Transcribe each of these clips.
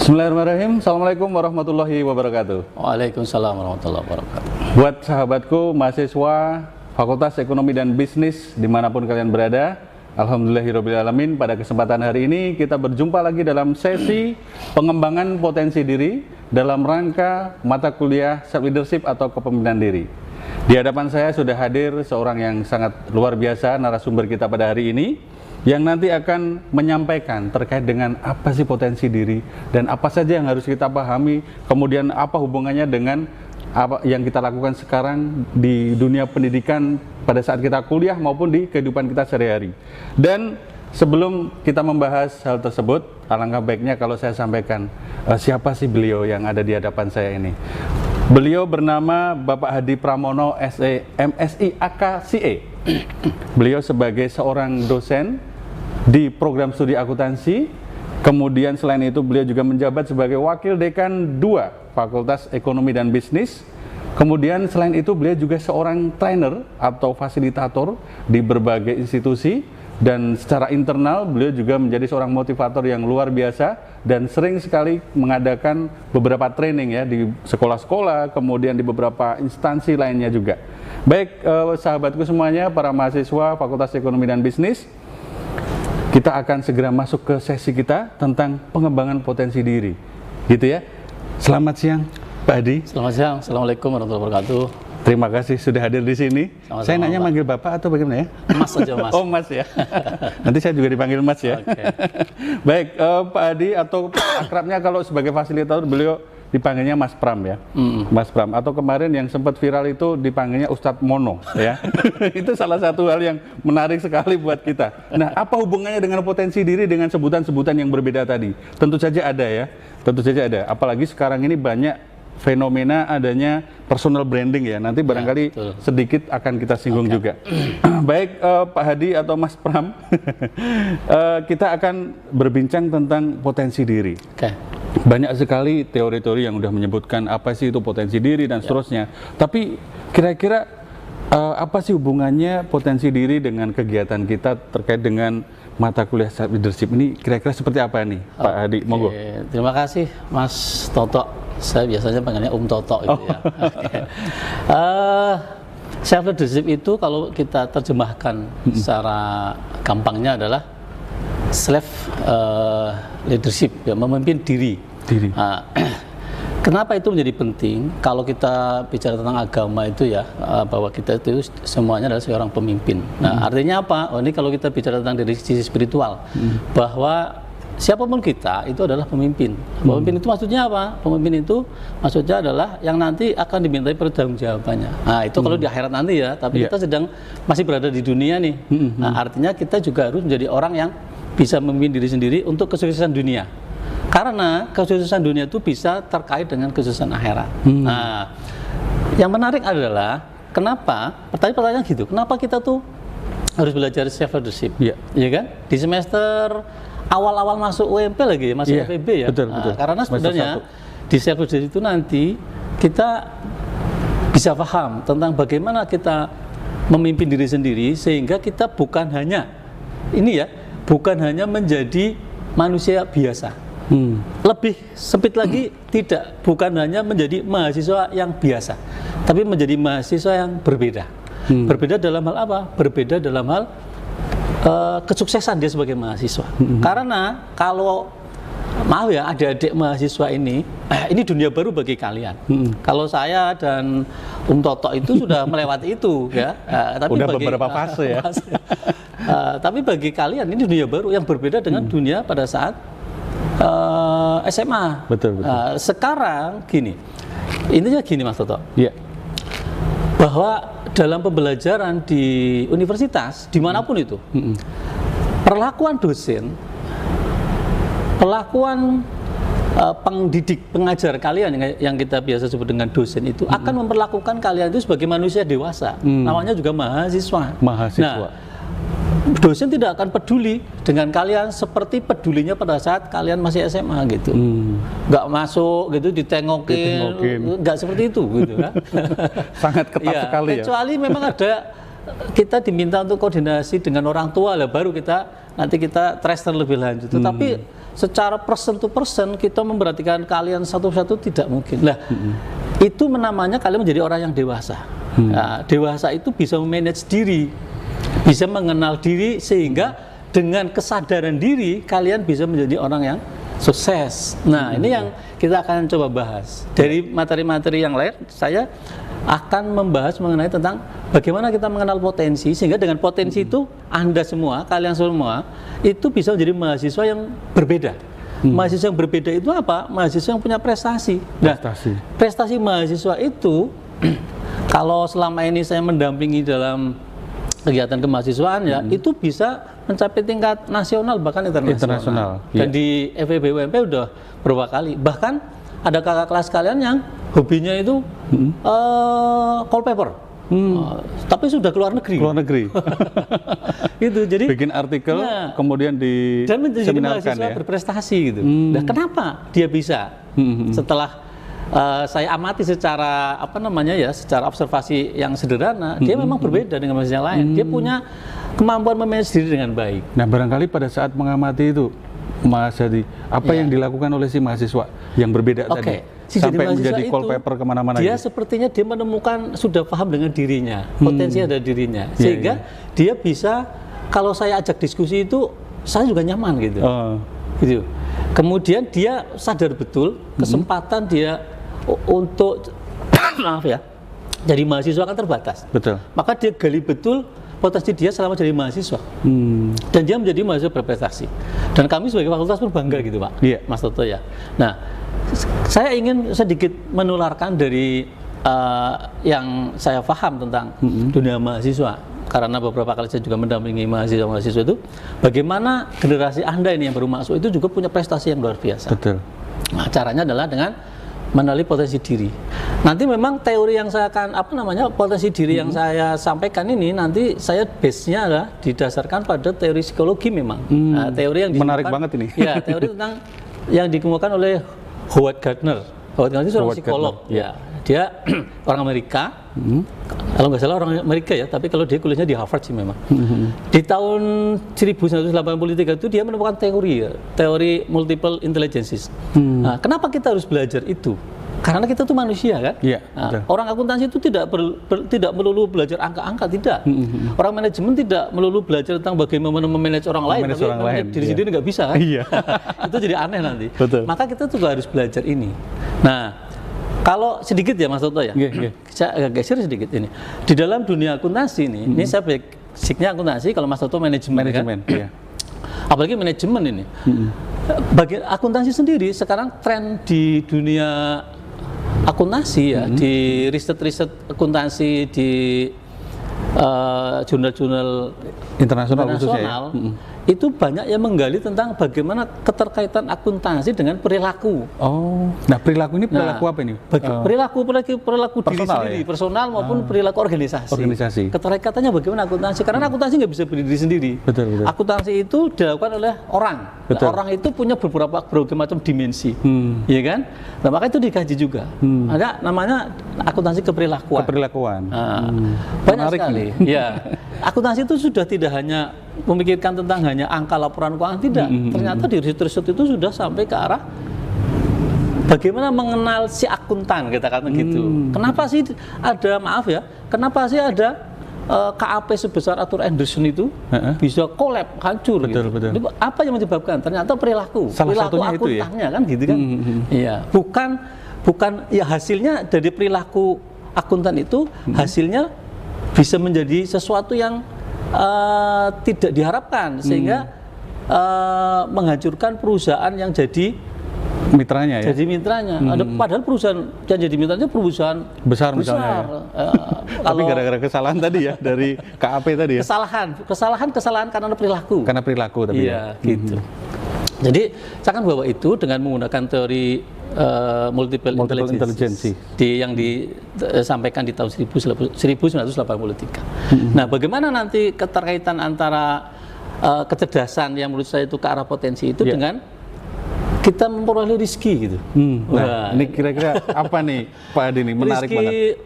Bismillahirrahmanirrahim. Assalamualaikum warahmatullahi wabarakatuh. Waalaikumsalam warahmatullahi wabarakatuh. Buat sahabatku, mahasiswa Fakultas Ekonomi dan Bisnis dimanapun kalian berada, alhamdulillahirrahmanirrahim. Pada kesempatan hari ini kita berjumpa lagi dalam sesi pengembangan potensi diri dalam rangka mata kuliah Self Leadership atau kepemimpinan diri. Di hadapan saya sudah hadir seorang yang sangat luar biasa, narasumber kita pada hari ini, yang nanti akan menyampaikan terkait dengan apa sih potensi diri dan apa saja yang harus kita pahami, kemudian apa hubungannya dengan apa yang kita lakukan sekarang di dunia pendidikan pada saat kita kuliah maupun di kehidupan kita sehari-hari. Dan sebelum kita membahas hal tersebut, alangkah baiknya kalau saya sampaikan siapa sih beliau yang ada di hadapan saya ini. Beliau bernama Bapak Hadi Pramono MSI AKCE. Beliau sebagai seorang dosen di program studi akuntansi, kemudian selain itu beliau juga menjabat sebagai Wakil Dekan 2 Fakultas Ekonomi dan Bisnis. Kemudian selain itu beliau juga seorang trainer atau fasilitator di berbagai institusi, dan secara internal beliau juga menjadi seorang motivator yang luar biasa dan sering sekali mengadakan beberapa training ya di sekolah-sekolah, kemudian di beberapa instansi lainnya juga. Baik sahabatku semuanya, para mahasiswa Fakultas Ekonomi dan Bisnis, kita akan segera masuk ke sesi kita tentang pengembangan potensi diri, gitu ya. Selamat siang, Pak Hadi. Selamat siang, assalamualaikum warahmatullahi wabarakatuh. Terima kasih sudah hadir di sini. Sama-sama, saya nanya Pak. manggil Bapak atau bagaimana ya? Mas saja, Mas. Oh, Mas ya. Nanti saya juga dipanggil Mas ya. Oke. Baik, Pak Hadi atau akrabnya kalau sebagai fasilitator beliau dipanggilnya Mas Pram ya. Mas Pram, atau kemarin yang sempat viral itu dipanggilnya Ustadz Mono ya. Itu salah satu hal yang menarik sekali buat kita. Nah, apa hubungannya dengan potensi diri dengan sebutan-sebutan yang berbeda tadi? Tentu saja ada ya. Tentu saja ada. Apalagi sekarang ini banyak fenomena adanya personal branding ya. Nanti barangkali sedikit akan kita singgung juga. Baik, Pak Hadi atau Mas Pram, kita akan berbincang tentang potensi diri. Banyak sekali teori-teori yang sudah menyebutkan apa sih itu potensi diri dan seterusnya. Tapi kira-kira apa sih hubungannya potensi diri dengan kegiatan kita terkait dengan mata kuliah Self Leadership ini? Kira-kira seperti apa nih, Pak Hadi? Monggo. Terima kasih, Mas Toto. Saya biasanya panggilnya Toto itu ya. Self Leadership itu kalau kita terjemahkan secara gampangnya adalah self leadership, ya, memimpin diri. Kenapa itu menjadi penting? Kalau kita bicara tentang agama itu ya, bahwa kita itu semuanya adalah seorang pemimpin. Nah, artinya apa? Oh, ini kalau kita bicara tentang dari sisi spiritual, bahwa siapapun kita itu adalah pemimpin. Pemimpin itu maksudnya apa? Pemimpin itu maksudnya adalah yang nanti akan dimintai pertanggungjawabannya. Nah, itu kalau di akhirat nanti ya, tapi kita sedang masih berada di dunia nih. Nah, artinya kita juga harus menjadi orang yang bisa memimpin diri sendiri untuk kesuksesan dunia. Karena kesuksesan dunia itu bisa terkait dengan kesuksesan akhirat. Nah, yang menarik adalah kenapa? Pertanyaan gitu. Kenapa kita tuh harus belajar self leadership? Ya kan? Di semester awal-awal masuk UMP lagi, masih FEB ya. Betul. Karena sebenarnya di self leadership itu nanti kita bisa paham tentang bagaimana kita memimpin diri sendiri sehingga kita bukan hanya bukan hanya menjadi manusia biasa. Lebih sempit lagi, bukan hanya menjadi mahasiswa yang biasa, tapi menjadi mahasiswa yang berbeda. Berbeda dalam hal apa? Berbeda dalam hal kesuksesan dia sebagai mahasiswa. Karena kalau maaf ya, adik-adik mahasiswa ini dunia baru bagi kalian. Kalau saya dan Toto itu sudah melewati itu ya. Tapi udah bagi, beberapa fase ya. Tapi bagi kalian ini dunia baru yang berbeda dengan dunia pada saat SMA. Betul. Sekarang intinya gini Mas Toto. Iya. Bahwa dalam pembelajaran di universitas dimanapun itu, perlakuan dosen, perlakuan pendidik, pengajar kalian yang kita biasa sebut dengan dosen itu akan memperlakukan kalian itu sebagai manusia dewasa. Namanya juga mahasiswa. Nah, dosen tidak akan peduli dengan kalian seperti pedulinya pada saat kalian masih SMA gitu. Nggak masuk gitu ditengokin. Nggak seperti itu gitu kan. Sangat ketat sekali ya. Kecuali memang ada kita diminta untuk koordinasi dengan orang tua lah, baru nanti kita trace terlebih lanjut. Tetapi secara person to person kita memperhatikan kalian satu-satu tidak mungkin. Nah, itu namanya kalian menjadi orang yang dewasa. Nah, dewasa itu bisa memanage diri, bisa mengenal diri, sehingga dengan kesadaran diri kalian bisa menjadi orang yang sukses. Nah, ini yang kita akan coba bahas. Dari materi-materi yang lain, saya akan membahas mengenai tentang bagaimana kita mengenal potensi, sehingga dengan potensi itu Anda semua, kalian semua itu bisa menjadi mahasiswa yang berbeda. Mahasiswa yang berbeda itu apa? Mahasiswa yang punya prestasi. Nah, prestasi mahasiswa itu kalau selama ini saya mendampingi dalam kegiatan kemahasiswaan ya, itu bisa mencapai tingkat nasional bahkan internasional. Dan di FEB UMP udah beberapa kali. Bahkan ada kakak kelas kalian yang hobinya itu wallpaper. Tapi sudah keluar negeri. Itu jadi bikin artikel, kemudian di dan menjadi mahasiswa berprestasi gitu. Nah, kenapa dia bisa? Setelah saya amati secara secara observasi yang sederhana, dia memang berbeda dengan mahasiswa lain. Dia punya kemampuan memanage diri dengan baik. Nah, barangkali pada saat mengamati itu, Mas Hadi, apa yang dilakukan oleh si mahasiswa yang berbeda tadi? Sampai menjadi wallpaper kemana-mana. Dia sepertinya dia menemukan, sudah paham dengan dirinya, potensi ada dirinya, sehingga dia bisa, kalau saya ajak diskusi itu saya juga nyaman gitu. Gitu. Kemudian dia sadar betul kesempatan dia untuk maaf ya, jadi mahasiswa kan terbatas. Betul. Maka dia gali betul potensi dia selama jadi mahasiswa. Dan dia menjadi mahasiswa berprestasi. Dan kami sebagai fakultas pun bangga gitu, Pak. Mas Toto ya. Nah, saya ingin sedikit menularkan dari yang saya paham tentang dunia mahasiswa, karena beberapa kali saya juga mendampingi mahasiswa-mahasiswa itu, bagaimana generasi Anda ini yang baru masuk itu juga punya prestasi yang luar biasa. Betul. Nah, caranya adalah dengan mengenali potensi diri. Nanti memang teori yang saya akan potensi diri yang saya sampaikan ini, nanti saya base-nya adalah didasarkan pada teori psikologi memang. Nah, teori yang menarik banget ini. Ya, teori tentang yang dikemukakan oleh Howard Gardner. Howard Gardner itu seorang psikolog. Ya, dia orang Amerika. Kalau nggak salah orang Amerika ya, tapi kalau dia kuliahnya di Harvard sih memang. Di tahun 1983 itu dia menemukan teori multiple intelligences. Nah, kenapa kita harus belajar itu? Karena kita tuh manusia kan. Orang akuntansi itu tidak melulu belajar angka-angka, tidak. Orang manajemen tidak melulu belajar tentang bagaimana memanage orang lain, tapi memanage diri sendiri nggak bisa kan. Itu jadi aneh nanti. Maka kita juga harus belajar ini. Nah, kalau sedikit ya Mas Toto ya, saya agak geser sedikit ini. Di dalam dunia akuntansi ini saya basicnya akuntansi, kalau Mas Toto manajemen kan? Apalagi manajemen ini. Bagi akuntansi sendiri, sekarang tren di dunia akuntansi ya, di riset-riset akuntansi, di jurnal-jurnal internasional itu banyak yang menggali tentang bagaimana keterkaitan akuntansi dengan perilaku. Nah perilaku ini perilaku apa ini? Perilaku diri sendiri, personal maupun perilaku organisasi. Keterkaitannya bagaimana akuntansi? Karena akuntansi nggak bisa berdiri sendiri. Betul. Akuntansi itu dilakukan oleh orang. Orang itu punya berbagai macam dimensi, ya kan? Nah, maka itu dikaji juga. Ada namanya akuntansi keperilakuan. Banyak sekali. Ya, akuntansi itu sudah tidak hanya memikirkan tentang hanya angka laporan keuangan, tidak. Ternyata di riset-riset itu sudah sampai ke arah bagaimana mengenal si akuntan, kita katakan gitu. Kenapa sih kenapa sih ada KAP sebesar Arthur Andersen itu bisa collab, hancur gitu. Apa yang menyebabkan? Ternyata perilaku akuntannya kan gitu kan. Iya, bukan ya, hasilnya dari perilaku akuntan itu hasilnya bisa menjadi sesuatu yang tidak diharapkan, sehingga menghancurkan perusahaan yang jadi mitranya. Padahal perusahaan yang jadi mitranya perusahaan besar. Misalnya. Tapi gara-gara kesalahan tadi ya dari KAP tadi ya. Kesalahan karena perilaku. Tapi gitu. Jadi saya akan bawa itu dengan menggunakan teori multiple intelligence yang disampaikan di tahun 1983. Nah, bagaimana nanti keterkaitan antara kecerdasan yang menurut saya itu ke arah potensi itu dengan kita memperoleh rezeki gitu. Nah, ini kira-kira apa nih Pak Hadi, menarik banget.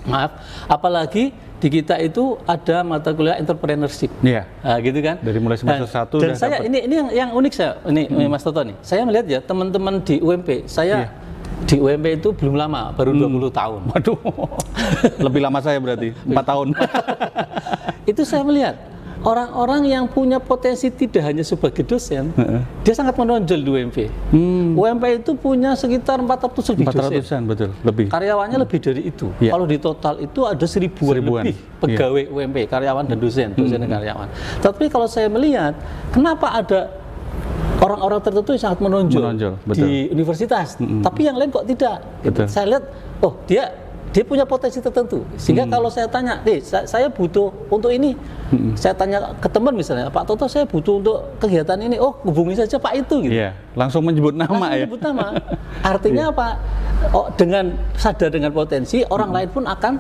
Maaf, apalagi di kita itu ada mata kuliah entrepreneurship. Iya. Nah, gitu kan? Dari mulai semester 1 dan saya dapat. ini yang unik saya ini Mas Toto nih. Saya melihat ya teman-teman di UMP, saya di UMP itu belum lama, baru 20 tahun. Waduh. Lebih lama saya berarti, 4 tahun. Itu saya melihat orang-orang yang punya potensi tidak hanya sebagai dosen, dia sangat menonjol di UMP. UMP itu punya sekitar 400 lebih dosen. 400-an betul, lebih. Karyawannya lebih dari itu. Iya. Kalau di total itu ada seribuan lebih pegawai UMP, karyawan dan dosen dan karyawan. Tapi kalau saya melihat, kenapa ada orang-orang tertentu yang sangat menonjol betul. di universitas, tapi yang lain kok tidak? Gitu. Saya lihat, oh dia punya potensi tertentu. Sehingga kalau saya tanya, saya butuh untuk ini. Saya tanya ke teman misalnya, Pak Toto saya butuh untuk kegiatan ini. Oh, hubungi saja Pak itu gitu. Iya, langsung menyebut nama langsung ya. menyebut nama. Artinya apa? Oh, dengan sadar dengan potensi, orang lain pun akan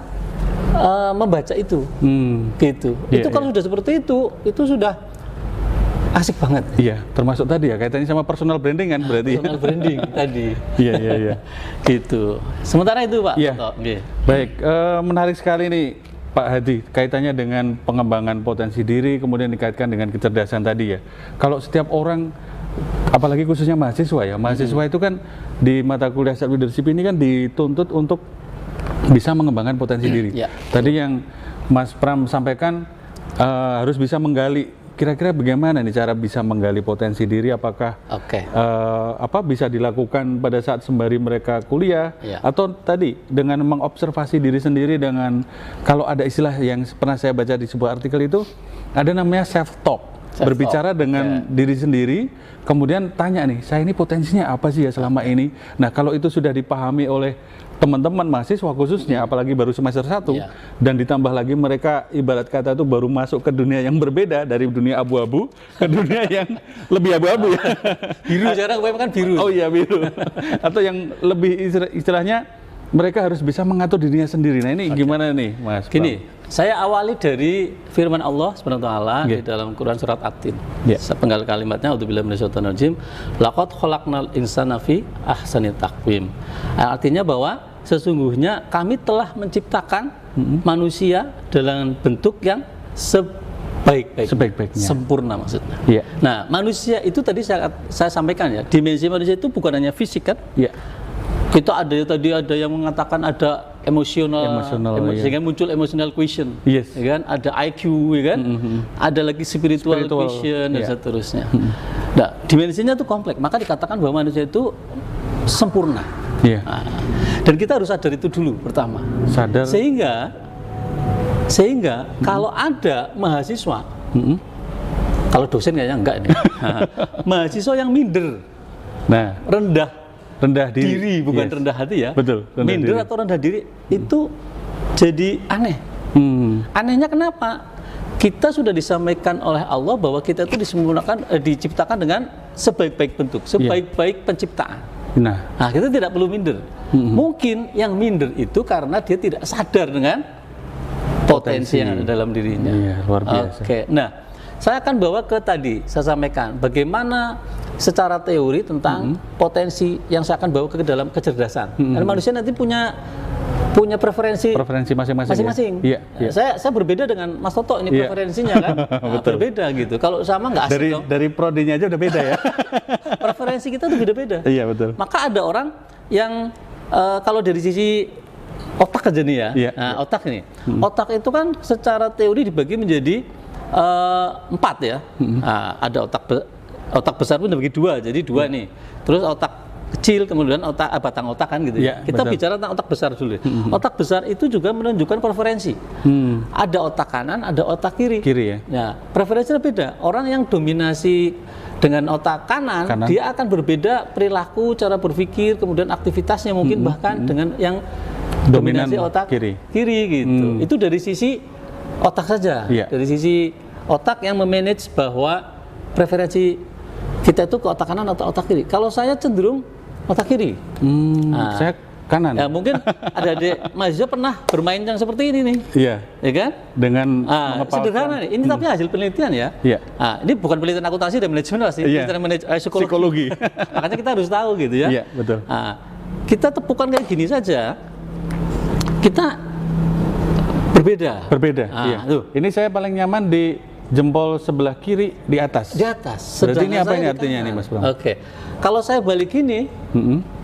membaca itu. Gitu. Itu kalau sudah seperti itu sudah asik banget. Iya, termasuk tadi ya kaitannya sama personal branding kan berarti. Personal branding tadi. Iya. Gitu. Sementara itu Pak Toto. Baik, menarik sekali nih Pak Hadi, kaitannya dengan pengembangan potensi diri, kemudian dikaitkan dengan kecerdasan tadi ya. Kalau setiap orang, apalagi khususnya mahasiswa ya, mahasiswa itu kan di mata kuliah self leadership ini kan dituntut untuk bisa mengembangkan potensi diri. Tadi yang Mas Pram sampaikan harus bisa menggali. Kira-kira bagaimana nih cara bisa menggali potensi diri? Apakah bisa dilakukan pada saat sembari mereka kuliah, atau tadi dengan mengobservasi diri sendiri dengan, kalau ada istilah yang pernah saya baca di sebuah artikel itu, ada namanya self talk, berbicara dengan diri sendiri, kemudian tanya nih, saya ini potensinya apa sih ya selama ini? Nah, kalau itu sudah dipahami oleh teman-teman mahasiswa khususnya, apalagi baru semester 1, dan ditambah lagi mereka ibarat kata itu baru masuk ke dunia yang berbeda, dari dunia abu-abu ke dunia yang lebih abu-abu ya. Biru, sekarang UMP kan biru. Oh iya, biru. Atau yang lebih istilahnya mereka harus bisa mengatur dirinya sendiri. Nah ini gimana nih Mas? Gini, saya awali dari firman Allah SWT di dalam Quran surat At-Tin. Sepenggal kalimatnya, A'udzubillahi minasyaitonir rajim, laqad khalaqnal insana fi ahsani taqwim. Artinya bahwa sesungguhnya kami telah menciptakan manusia dalam bentuk yang sebaik-baiknya, sempurna maksudnya. Nah, manusia itu tadi saya sampaikan ya, dimensi manusia itu bukan hanya fisik kan? Kita ada yang mengatakan ada emosional sehingga muncul emotional quotient, ya kan? Ada IQ, ya kan? Ada lagi spiritual quotient dan seterusnya. Nah, dimensinya itu kompleks, maka dikatakan bahwa manusia itu sempurna. Nah, dan kita harus sadar itu dulu pertama. Sadar. Sehingga kalau ada mahasiswa, kalau dosen kayaknya enggak nih, mahasiswa yang minder, rendah diri bukan rendah hati ya. Betul. Minder diri atau rendah diri itu jadi aneh. Anehnya kenapa? Kita sudah disampaikan oleh Allah bahwa kita itu diciptakan dengan sebaik-baik bentuk, sebaik-baik penciptaan. Nah, kita tidak perlu minder. Mungkin yang minder itu karena dia tidak sadar dengan potensi yang ada dalam dirinya. Luar biasa. Nah, saya akan bawa ke tadi, saya sampaikan bagaimana secara teori tentang potensi yang saya akan bawa ke dalam kecerdasan. Dan manusia nanti punya preferensi masing-masing. Saya berbeda dengan Mas Toto ini preferensinya kan. Berbeda gitu. Kalau sama nggak asik dong. Dari prodinya aja udah beda ya. Preferensi kita tuh beda-beda. Iya, betul. Maka ada orang yang kalau dari sisi otak aja nih ya. Otak ini. Otak itu kan secara teori dibagi menjadi 4 ya. Ada otak besar pun dibagi 2, jadi 2 nih. Terus otak kecil, kemudian batang otak kan gitu ya. Kita bicara tentang otak besar dulu. Otak besar itu juga menunjukkan preferensi. Ada otak kanan, ada otak kiri. Nah, preferensinya beda. Orang yang dominasi dengan otak kanan, dia akan berbeda perilaku, cara berpikir, kemudian aktivitasnya mungkin bahkan dengan yang dominasi otak kiri gitu. Itu dari sisi otak saja. Dari sisi otak yang memanage bahwa preferensi kita itu ke otak kanan atau otak kiri. Kalau saya cenderung otak kiri. Saya kanan. Ya, mungkin ada mahasiswa pernah bermain yang seperti ini nih. Ya kan? Dengan sederhana nih. Ini tapi hasil penelitian ya. Ini bukan penelitian akuntansi dan manajemen sih, penelitian psikologi. Makanya kita harus tahu gitu ya. Betul. Kita tepukan kayak gini saja. Kita berbeda. Berbeda. Ah, Iya. tuh. Ini saya paling nyaman di jempol sebelah kiri di atas. Di atas. Berarti ini sedangkan apa saya ini di artinya kanan. nih Mas Bram? Oke. Kalau saya balik gini,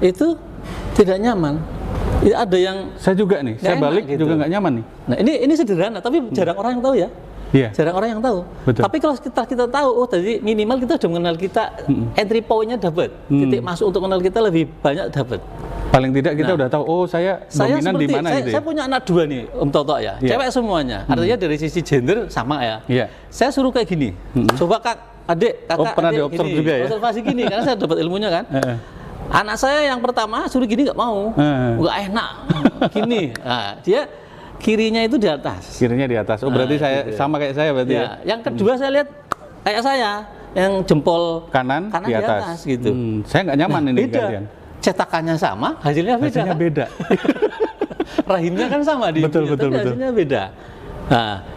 itu tidak nyaman. Ya, ada yang Saya juga nih, saya enak balik gitu. juga nggak nyaman nih. Nah, ini sederhana, tapi jarang orang yang tahu ya. Iya. Jarang orang yang tahu. Betul. Tapi kalau kita tahu, oh tadi minimal kita sudah mengenal kita, entry point-nya dapat. Titik masuk untuk mengenal kita lebih banyak dapat. Paling tidak kita udah tahu, oh saya dominan di mana gitu. Saya punya anak 2 nih, Om Toto ya. Iya. Cewek semuanya. Artinya dari sisi gender sama ya. Iya. Saya suruh kayak gini. Coba kakak, pernah adik, diobserv gini. juga ya? Observasi gini, karena saya dapat ilmunya kan. Anak saya yang pertama suruh gini nggak mau, nggak enak, gini. Nah, dia kirinya itu di atas. Kirinya di atas. Oh berarti saya gitu. sama kayak saya berarti ya. Ya. Yang kedua saya lihat kayak saya, yang jempol Kanan di atas. gitu. Saya nggak nyaman ini Beda. gantian. Cetakannya sama, hasilnya beda. Hasilnya kan? beda. Rahimnya kan sama di Betul, tapi betul. hasilnya beda.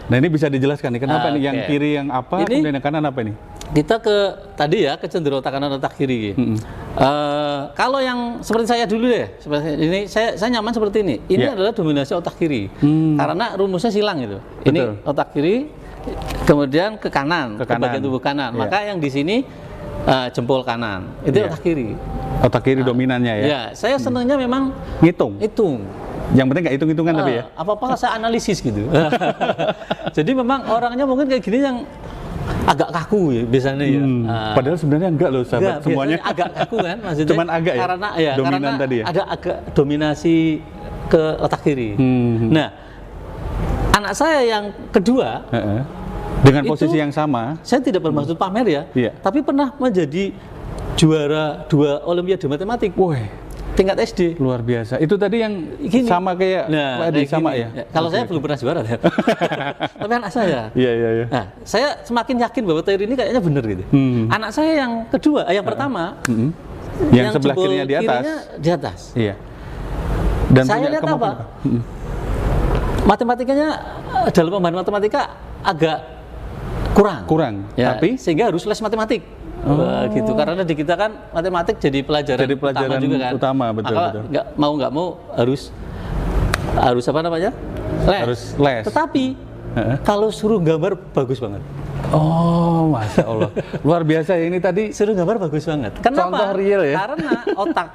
Nah ini bisa dijelaskan nih kenapa nih yang Oke. kiri yang apa, Ini- kemudian yang kanan apa ini? Kita ke tadi ya, ke cenderung otak kanan otak kiri. Kalau yang seperti saya dulu deh, seperti ini saya nyaman seperti ini. Ini Ya. adalah dominasi otak kiri. Karena rumusnya silang itu. Ini Betul. otak kiri, kemudian ke kanan, Ke kanan. bagian tubuh kanan. Ya. Maka yang di sini jempol kanan, itu Ya. otak kiri. Otak kiri dominannya ya. Ya, saya senangnya memang Ngitung. hitung. Yang penting nggak hitung-hitungan tapi ya. Apa-apa saya analisis gitu. Jadi memang orangnya mungkin kayak gini yang agak kaku ya biasanya ya. Padahal sebenarnya enggak loh sahabat Enggak, semuanya. biasanya agak kaku kan maksudnya. Cuman agak ya? Karena Dominan karena tadi ya? ada agak dominasi ke otak kiri. Nah, anak saya yang kedua Heeh. Dengan Itu- posisi yang sama. saya tidak bermaksud pamer ya, Iya. tapi pernah menjadi juara 2 Olimpiade Matematik Woi, tingkat SD. luar biasa. Itu tadi yang Gini. sama kayak Pak Edi, kayak sama gini. ya? Kalau saya belum pernah juara ya. Tapi anak saya. Iya, iya, iya. Nah, saya semakin yakin bahwa teori ini kayaknya benar gitu. Anak saya yang kedua, yang pertama, Yang sebelah jempol kirinya di atas. di atas. Iya. Dan Saya punya lihat kemampuan apa? Matematikanya dalam pembahasan matematika agak kurang. Kurang. Ya, Tapi sehingga harus les matematik. Wah, gitu. Karena di kita kan matematik jadi pelajaran, Jadi pelajaran utama juga kan. utama, betul, Maka betul. nggak mau harus apa namanya? Les. Harus les. Tetapi kalau suruh gambar bagus banget. oh, Masya Allah. Luar biasa ya ini tadi. Suruh gambar bagus banget. Kenapa? Contoh real ya? Karena otak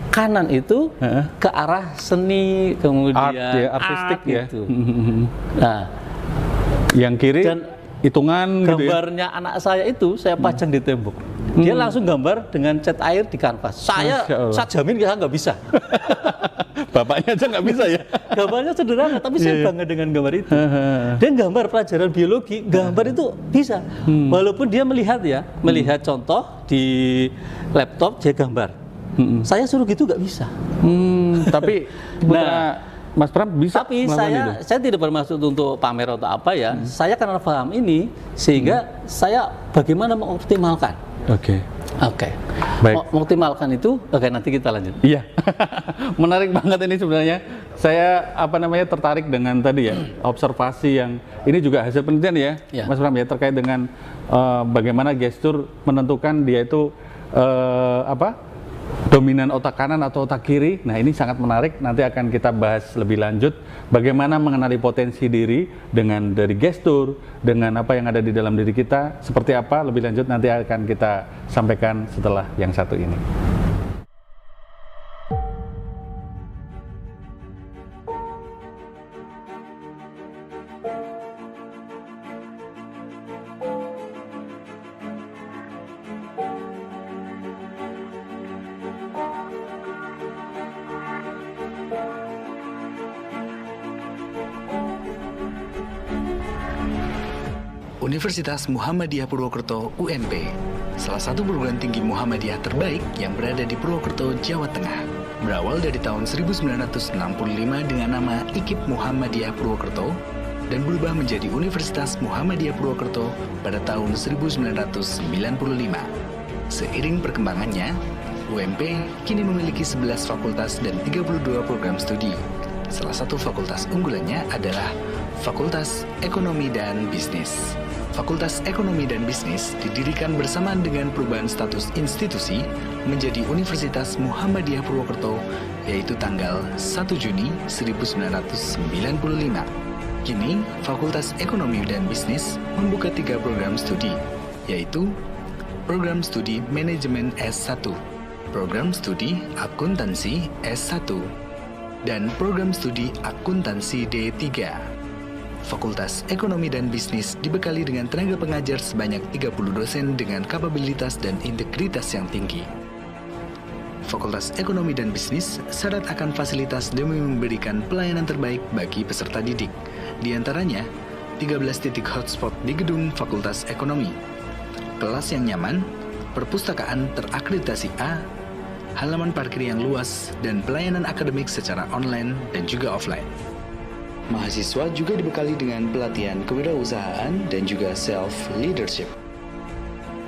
kanan itu ke arah seni, kemudian Art ya, artistik ya. gitu. Nah, Yang kiri Dan hitungan gitu ya. gambarnya anak saya itu saya pajang di tembok. Dia langsung gambar dengan cat air di kanvas. Masya Allah. Saya jamin saya nggak bisa. Bapaknya aja nggak bisa ya. Gambarnya sederhana, tapi saya bangga dengan gambar itu. Dan gambar pelajaran biologi, gambar itu bisa. Walaupun dia melihat contoh di laptop, dia gambar. Saya suruh gitu nggak bisa. Tapi putra Mas Pram bisa Tapi melakukan itu. saya tidak bermaksud untuk pamer atau apa ya. Saya karena paham ini, sehingga saya bagaimana mengoptimalkan. Oke. Oke. Baik. Mengoptimalkan itu, oke nanti kita lanjut. Iya, menarik banget ini sebenarnya. Saya tertarik dengan tadi ya observasi yang ini juga hasil penelitian ya, Ya. Mas Pram ya terkait dengan bagaimana gestur menentukan dia itu dominan otak kanan atau otak kiri. Nah ini sangat menarik. Nanti akan kita bahas lebih lanjut bagaimana mengenali potensi diri dengan dari gestur, dengan apa yang ada di dalam diri kita. Seperti apa lebih lanjut nanti akan kita sampaikan setelah yang satu ini. Universitas Muhammadiyah Purwokerto UMP, salah satu perguruan tinggi Muhammadiyah terbaik yang berada di Purwokerto, Jawa Tengah. Berawal dari tahun 1965 dengan nama IKIP Muhammadiyah Purwokerto dan berubah menjadi Universitas Muhammadiyah Purwokerto pada tahun 1995. Seiring perkembangannya, UMP kini memiliki 11 fakultas dan 32 program studi. Salah satu fakultas unggulannya adalah Fakultas Ekonomi dan Bisnis. Fakultas Ekonomi dan Bisnis didirikan bersamaan dengan perubahan status institusi menjadi Universitas Muhammadiyah Purwokerto, yaitu tanggal 1 Juni 1995. Kini, Fakultas Ekonomi dan Bisnis membuka 3 program studi, yaitu Program Studi Manajemen S1, Program Studi Akuntansi S1, dan Program Studi Akuntansi D3. Fakultas Ekonomi dan Bisnis dibekali dengan tenaga pengajar sebanyak 30 dosen dengan kapabilitas dan integritas yang tinggi. Fakultas Ekonomi dan Bisnis syarat akan fasilitas demi memberikan pelayanan terbaik bagi peserta didik. Di antaranya, 13 titik hotspot di gedung Fakultas Ekonomi, kelas yang nyaman, perpustakaan terakreditasi A, halaman parkir yang luas, dan pelayanan akademik secara online dan juga offline. Mahasiswa juga dibekali dengan pelatihan kewirausahaan dan juga self-leadership.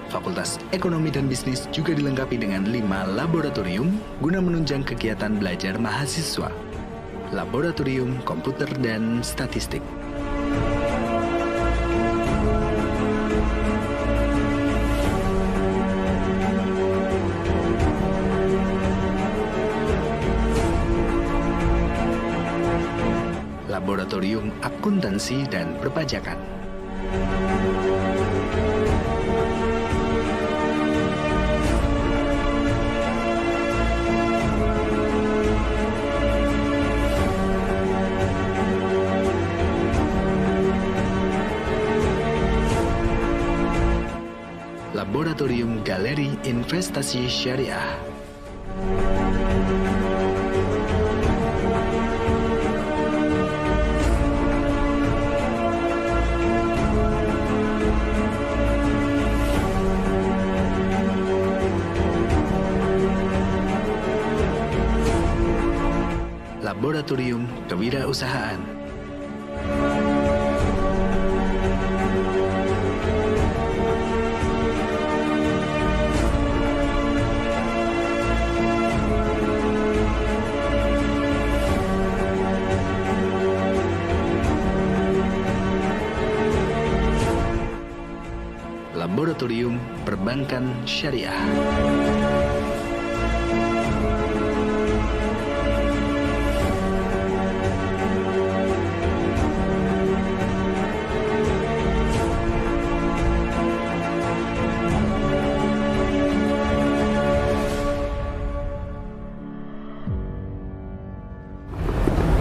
Fakultas Ekonomi dan Bisnis juga dilengkapi dengan 5 laboratorium guna menunjang kegiatan belajar mahasiswa. Laboratorium Komputer dan Statistik. Laboratorium Akuntansi dan Perpajakan. Laboratorium Galeri Investasi Syariah. Laboratorium Kewirausahaan. Laboratorium Perbankan Syariah.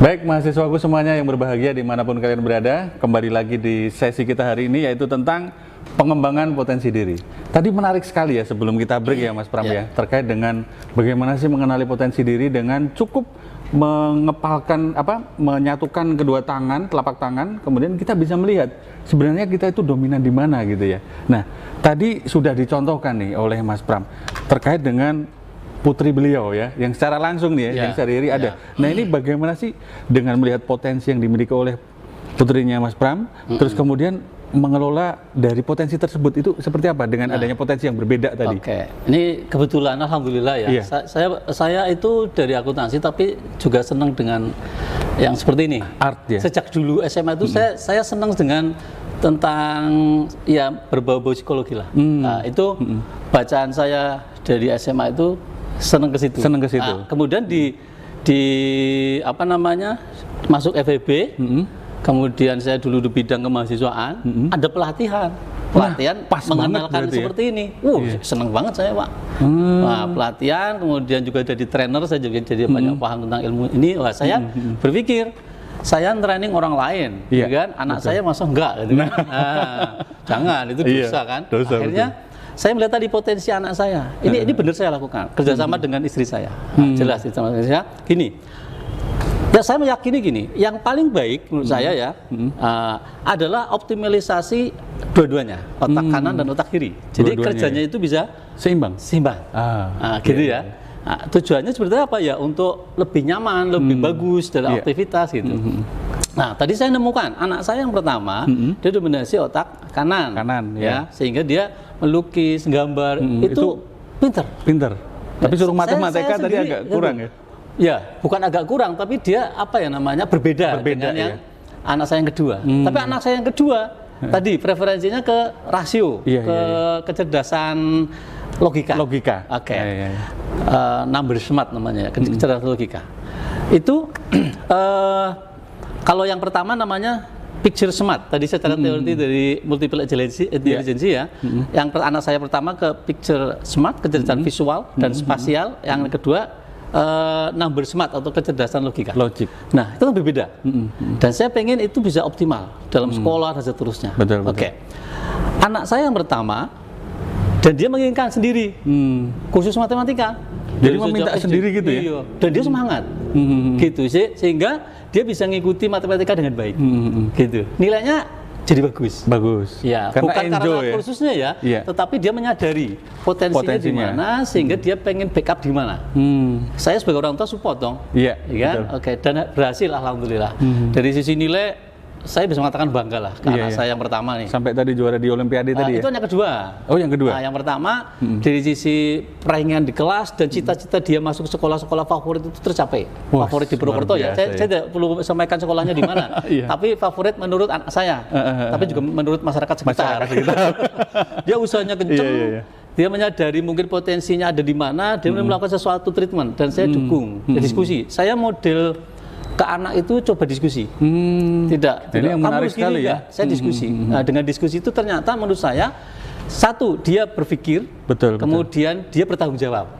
Baik mahasiswaku semuanya yang berbahagia dimanapun kalian berada, kembali lagi di sesi kita hari ini yaitu tentang pengembangan potensi diri. Tadi menarik sekali ya sebelum kita break ya Mas Pram ya, terkait dengan bagaimana sih mengenali potensi diri dengan cukup mengepalkan menyatukan kedua tangan, telapak tangan, kemudian kita bisa melihat sebenarnya kita itu dominan di mana gitu ya. Nah, tadi sudah dicontohkan nih oleh Mas Pram terkait dengan putri beliau ya, yang secara langsung nih ya, yang sehari-hari ada. Nah ini bagaimana sih dengan melihat potensi yang dimiliki oleh putrinya Mas Pram, terus kemudian mengelola dari potensi tersebut itu seperti apa dengan adanya potensi yang berbeda tadi? Oke, ini kebetulan alhamdulillah ya. Saya itu dari akuntansi tapi juga senang dengan yang seperti ini. Art ya. Sejak dulu SMA itu saya senang dengan tentang ya berbau-bau psikologi lah. Nah, itu bacaan saya dari SMA itu senang ke situ. Nah, kemudian di apa namanya masuk FEB, kemudian saya dulu di bidang kemahasiswaan, ada pelatihan mengenalkan seperti ini. Senang banget saya Pak. Nah, pelatihan, kemudian juga jadi trainer, saya juga jadi banyak paham tentang ilmu ini. Wah, saya berpikir saya training orang lain, ya kan? Anak saya masa enggak gitu kan? Jangan, itu dosa kan? Akhirnya saya melihat tadi potensi anak saya. Ini benar saya lakukan kerjasama dengan istri saya. Jelas itu sama saya. Gini, ya saya meyakini gini. Yang paling baik menurut saya ya adalah optimalisasi dua-duanya, otak kanan dan otak kiri. Jadi kerjanya itu bisa seimbang. Gitu ya. Nah, tujuannya seperti apa ya? Untuk lebih nyaman, lebih bagus dalam aktivitas gitu. Nah, tadi saya nemukan anak saya yang pertama, dia dominasi otak kanan ya, sehingga dia melukis, gambar, itu pinter. Tapi suruh matematika tadi agak kurang ya? Ya, bukan agak kurang, tapi dia apa ya namanya berbeda dengan yang anak saya yang kedua. Tapi anak saya yang kedua tadi preferensinya ke rasio, kecerdasan logika. Oke. Number smart namanya, kecerdasan logika. Itu kalau yang pertama namanya picture smart. Tadi secara teori dari multiple intelligence ya. Yang anak saya pertama ke picture smart, kecerdasan visual dan spasial. Yang kedua number smart atau kecerdasan logika. Logik. Nah, itu kan berbeda. Dan saya pengen itu bisa optimal dalam sekolah dan seterusnya. Betul. Oke. Anak saya yang pertama, dan dia menginginkan sendiri kursus matematika. Jadi Dari meminta sejak sendiri SD. gitu ya? Iya. Dan dia semangat. Gitu sih, sehingga dia bisa mengikuti matematika dengan baik. Gitu. Nilainya jadi bagus. Bagus. Ya, karena bukan enjoy karena kursusnya ya, Iya. tetapi dia menyadari potensinya di mana sehingga dia pengen backup di mana. Saya sebagai orang tua support dong. Iya. Ya kan? Oke, dan berhasil alhamdulillah. Dari sisi nilai saya bisa mengatakan bangga lah ke anak saya yang pertama nih. Sampai tadi juara di Olimpiade tadi ya? Itu yang kedua. Oh, yang kedua. Nah, yang pertama dari sisi persaingan di kelas dan cita-cita dia masuk sekolah-sekolah favorit itu tercapai. Wah, Favorit di Purwokerto ya. Saya tidak perlu sampaikan sekolahnya di mana. Tapi favorit menurut anak saya. Tapi juga menurut masyarakat sekitar. Dia usahanya kenceng. Dia menyadari mungkin potensinya ada di mana. Dia melakukan sesuatu treatment dan saya dukung. Diskusi. Saya model ke anak itu coba diskusi. Tidak. Ini yang menarik sekali ya. Saya diskusi. Nah, dengan diskusi itu ternyata menurut saya satu dia berpikir, kemudian dia bertanggung jawab.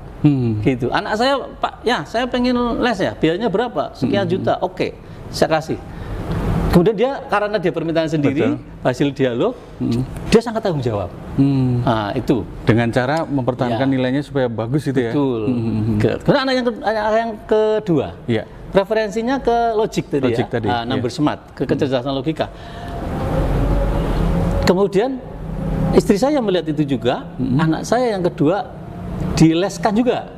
Gitu. Anak saya, Pak, ya saya pengen les ya, biayanya berapa? Sekian juta. Oke, saya kasih. Kemudian dia karena dia permintaan sendiri, hasil dialog, dia sangat tanggung jawab. Nah, itu dengan cara mempertahankan nilainya supaya bagus itu ya. Betul. Kemudian anak yang kedua. Iya. Preferensinya ke logik tadi logik ya, tadi, number smart, ke kecerdasan logika. Kemudian istri saya melihat itu juga, anak saya yang kedua dileskan juga.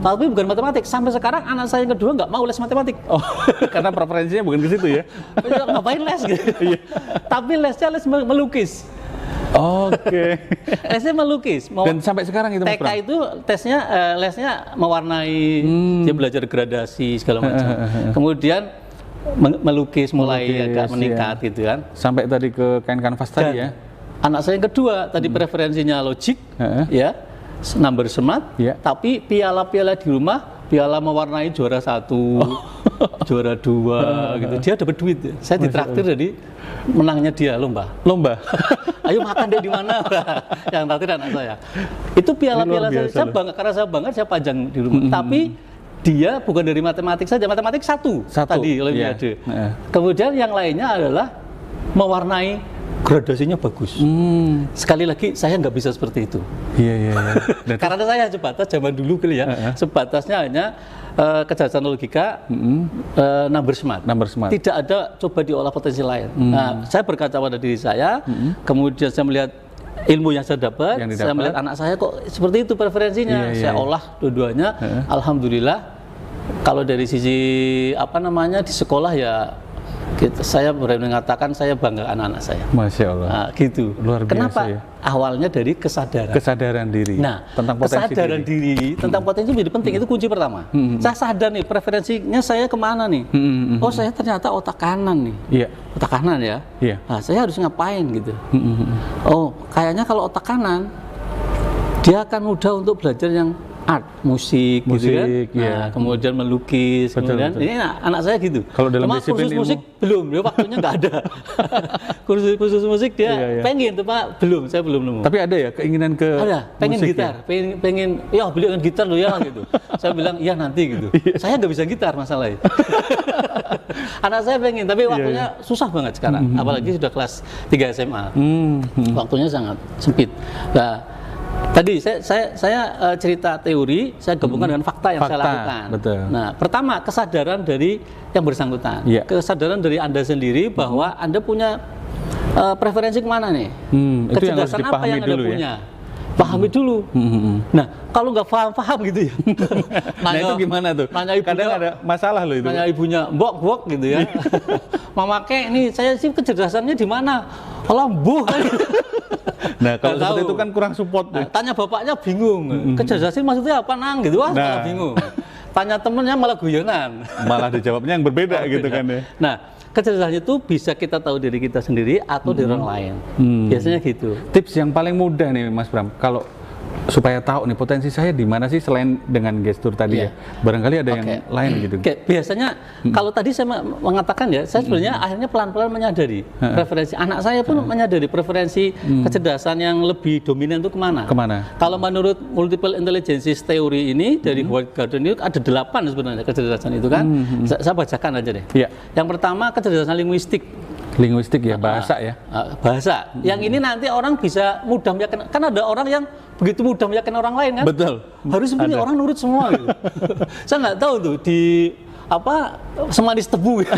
Tapi bukan matematik. Sampai sekarang anak saya yang kedua nggak mau les matematik. Oh, karena preferensinya bukan ke situ ya? Ngapain les gitu? Tapi lesnya les melukis. Oke. Lesnya melukis. Dan sampai sekarang itu Mas TK Pram? itu lesnya mewarnai, dia belajar gradasi segala macam. Kemudian melukis mulai agak meningkat gitu kan. Sampai tadi ke kain kanvas tadi ya. Anak saya yang kedua tadi preferensinya logik, ya, number smart, tapi piala-piala di rumah, piala mewarnai juara 1, juara 2 gitu. Dia dapat duit. Saya ditraktir jadi menangnya dia lomba. Ayo makan deh di mana? Yang traktir anak saya. Itu piala-piala saya bangga karena saya bangga saya pajang di rumah. Tapi dia bukan dari matematik saja, matematik satu tadi Olimpiade. Kemudian yang lainnya adalah mewarnai, gradasinya bagus. Sekali lagi saya nggak bisa seperti itu. Iya. Karena saya sebatas zaman dulu kali ya, sebatasnya hanya kecerdasan logika, number smart. Tidak ada coba diolah potensi lain. Nah, saya berkaca pada diri saya, kemudian saya melihat ilmu yang saya dapat, saya melihat anak saya kok seperti itu preferensinya, saya olah dua-duanya. Alhamdulillah. Kalau dari sisi di sekolah ya, saya berani mengatakan saya bangga anak-anak saya. Masya Allah. Nah, gitu. Luar biasa. Kenapa? Ya. Awalnya dari kesadaran. Kesadaran diri. Nah, tentang potensi kesadaran diri tentang potensi menjadi penting. Itu kunci pertama. Saya sadar nih preferensinya saya kemana nih. Oh, saya ternyata otak kanan nih. Iya. Otak kanan ya. Iya. Nah, saya harus ngapain gitu. Oh, kayaknya kalau otak kanan dia akan mudah untuk belajar yang art, musik gitu kan. Nah, kemudian melukis, kemudian ini anak saya gitu. Kalau dalam disiplin kursus musik belum, dia waktunya nggak ada. kursus musik dia pengen tuh Pak, saya belum nemu. Tapi ada ya keinginan ke pengen musik gitar, pengen ya belikan gitar lo ya gitu. Saya bilang iya nanti gitu. Saya nggak bisa gitar masalahnya. Anak saya pengen, tapi waktunya susah banget sekarang. Apalagi sudah kelas 3 SMA. Waktunya sangat sempit. Nah, tadi saya cerita teori, saya gabungkan dengan fakta yang saya lakukan. Betul. Nah, pertama kesadaran dari yang bersangkutan, kesadaran dari Anda sendiri bahwa Anda punya preferensi kemana nih, kecerdasan apa yang Anda punya. Pahami dulu. Nah, kalau nggak paham gitu ya. Nah, itu gimana tuh? Nanya ibunya, kadang ada masalah loh itu. Nanya ibunya, mbok gitu ya. Mama kek ini saya sih kecerdasannya di mana? Kalau buh kan. Nah, kalau seperti itu kan kurang support tuh. Tanya bapaknya bingung. Kecerdasan maksudnya apa nang gitu, malah bingung. Tanya temennya malah guyonan. Malah dijawabnya yang berbeda gitu kan ya. Nah, kecerdasan itu bisa kita tahu dari kita sendiri atau dari orang lain. Biasanya gitu. Tips yang paling mudah nih Mas Bram, kalau supaya tahu nih potensi saya di mana sih selain dengan gestur tadi ya. Barangkali ada yang lain gitu. Biasanya kalau tadi saya mengatakan ya, saya sebenarnya akhirnya pelan-pelan menyadari preferensi anak saya pun menyadari preferensi kecerdasan yang lebih dominan itu kemana. Kalau menurut multiple intelligence theory ini dari Howard Gardner itu ada 8 sebenarnya kecerdasan itu kan. Saya bacakan aja deh. Yang pertama kecerdasan linguistik. Linguistik ya, bahasa ya. Bahasa. Yang ini nanti orang bisa mudah meyakinkan. Kan ada orang yang begitu mudah meyakinkan orang lain kan? Betul. Harus begini orang nurut semua gitu. Saya nggak tahu tuh di semanis tebu gitu.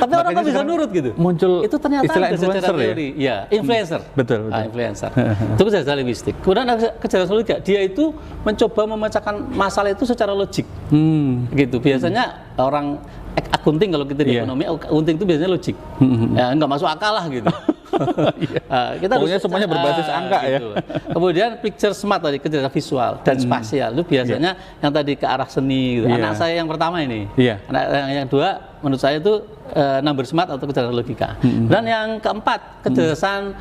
Tapi orang kan bisa nurut gitu. Muncul itu ternyata istilah ada influencer teori. Ya, influencer. Betul. Influencer. Itu kecerdasan linguistik. Kemudian ada kecerdasan logika. Dia itu mencoba memecahkan masalah itu secara logik. Gitu. Biasanya orang akunting kalau kita di ekonomi, akunting itu biasanya logik. Ya, nggak masuk akal lah gitu. Kita pokoknya semuanya berbasis angka gitu. Ya. Kemudian picture smart tadi, kecerdasan visual dan spasial itu biasanya yang tadi ke arah seni gitu. Anak saya yang pertama ini. Anak yang kedua menurut saya itu number smart atau kecerdasan logika. Dan yang keempat kecerdasan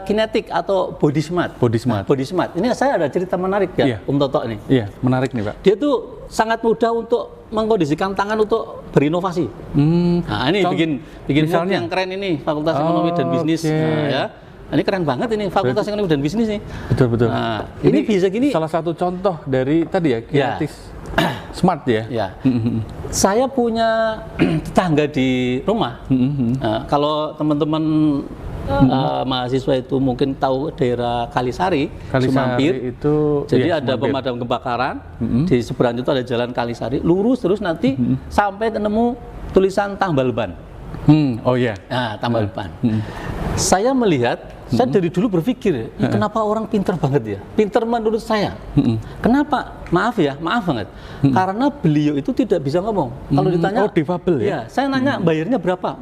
kinetik atau body smart. Body smart. Ini saya ada cerita menarik ya, Toto ini. Iya, menarik nih Pak. Dia tuh sangat mudah untuk mengkondisikan tangan untuk berinovasi. Nah, ini bikin misalnya yang keren ini Fakultas Ekonomi dan Bisnis. Ya. Ini keren banget ini Fakultas Ekonomi dan Bisnis nih. Betul. Nah, ini bisa gini. Salah satu contoh dari tadi ya, kinetis. Smart ya. Saya punya tetangga di rumah. Kalau teman-teman mahasiswa itu mungkin tahu daerah Kalisari Sumampir itu. Jadi ada pemadam kebakaran. Di seberang itu ada jalan Kalisari, lurus terus nanti sampai ketemu tulisan tambal ban. Nah, tambal ban. Saya melihat, saya dari dulu berpikir, kenapa orang pinter banget ya? Pinter menurut saya. Kenapa? Maaf banget. Karena beliau itu tidak bisa ngomong. Kalau ditanya, difabel ya? Ya, saya nanya bayarnya berapa?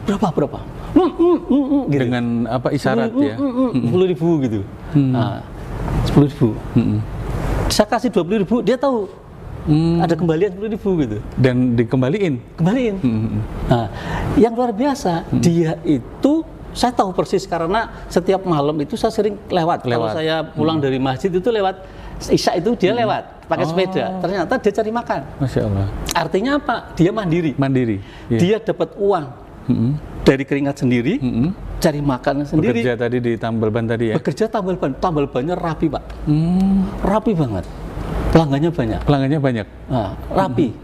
Berapa? Gitu. Dengan apa isyarat ya? 10.000 gitu. Nah, 10.000. Saya kasih 20.000, dia tahu. Ada kembalian 10.000 gitu. Dan Kembaliin. Nah, yang luar biasa, dia itu saya tahu persis karena setiap malam itu saya sering lewat. Kalau saya pulang dari masjid itu lewat Isya itu dia lewat pakai sepeda. Ternyata dia cari makan. Masya Allah. Artinya apa? Dia mandiri. Yeah. Dia dapat uang dari keringat sendiri, cari makan sendiri. Bekerja tadi di tambal ban tadi ya? Bekerja tambal ban. Tambal bannya rapi Pak. Rapi banget. Pelanggannya banyak. Nah, rapi.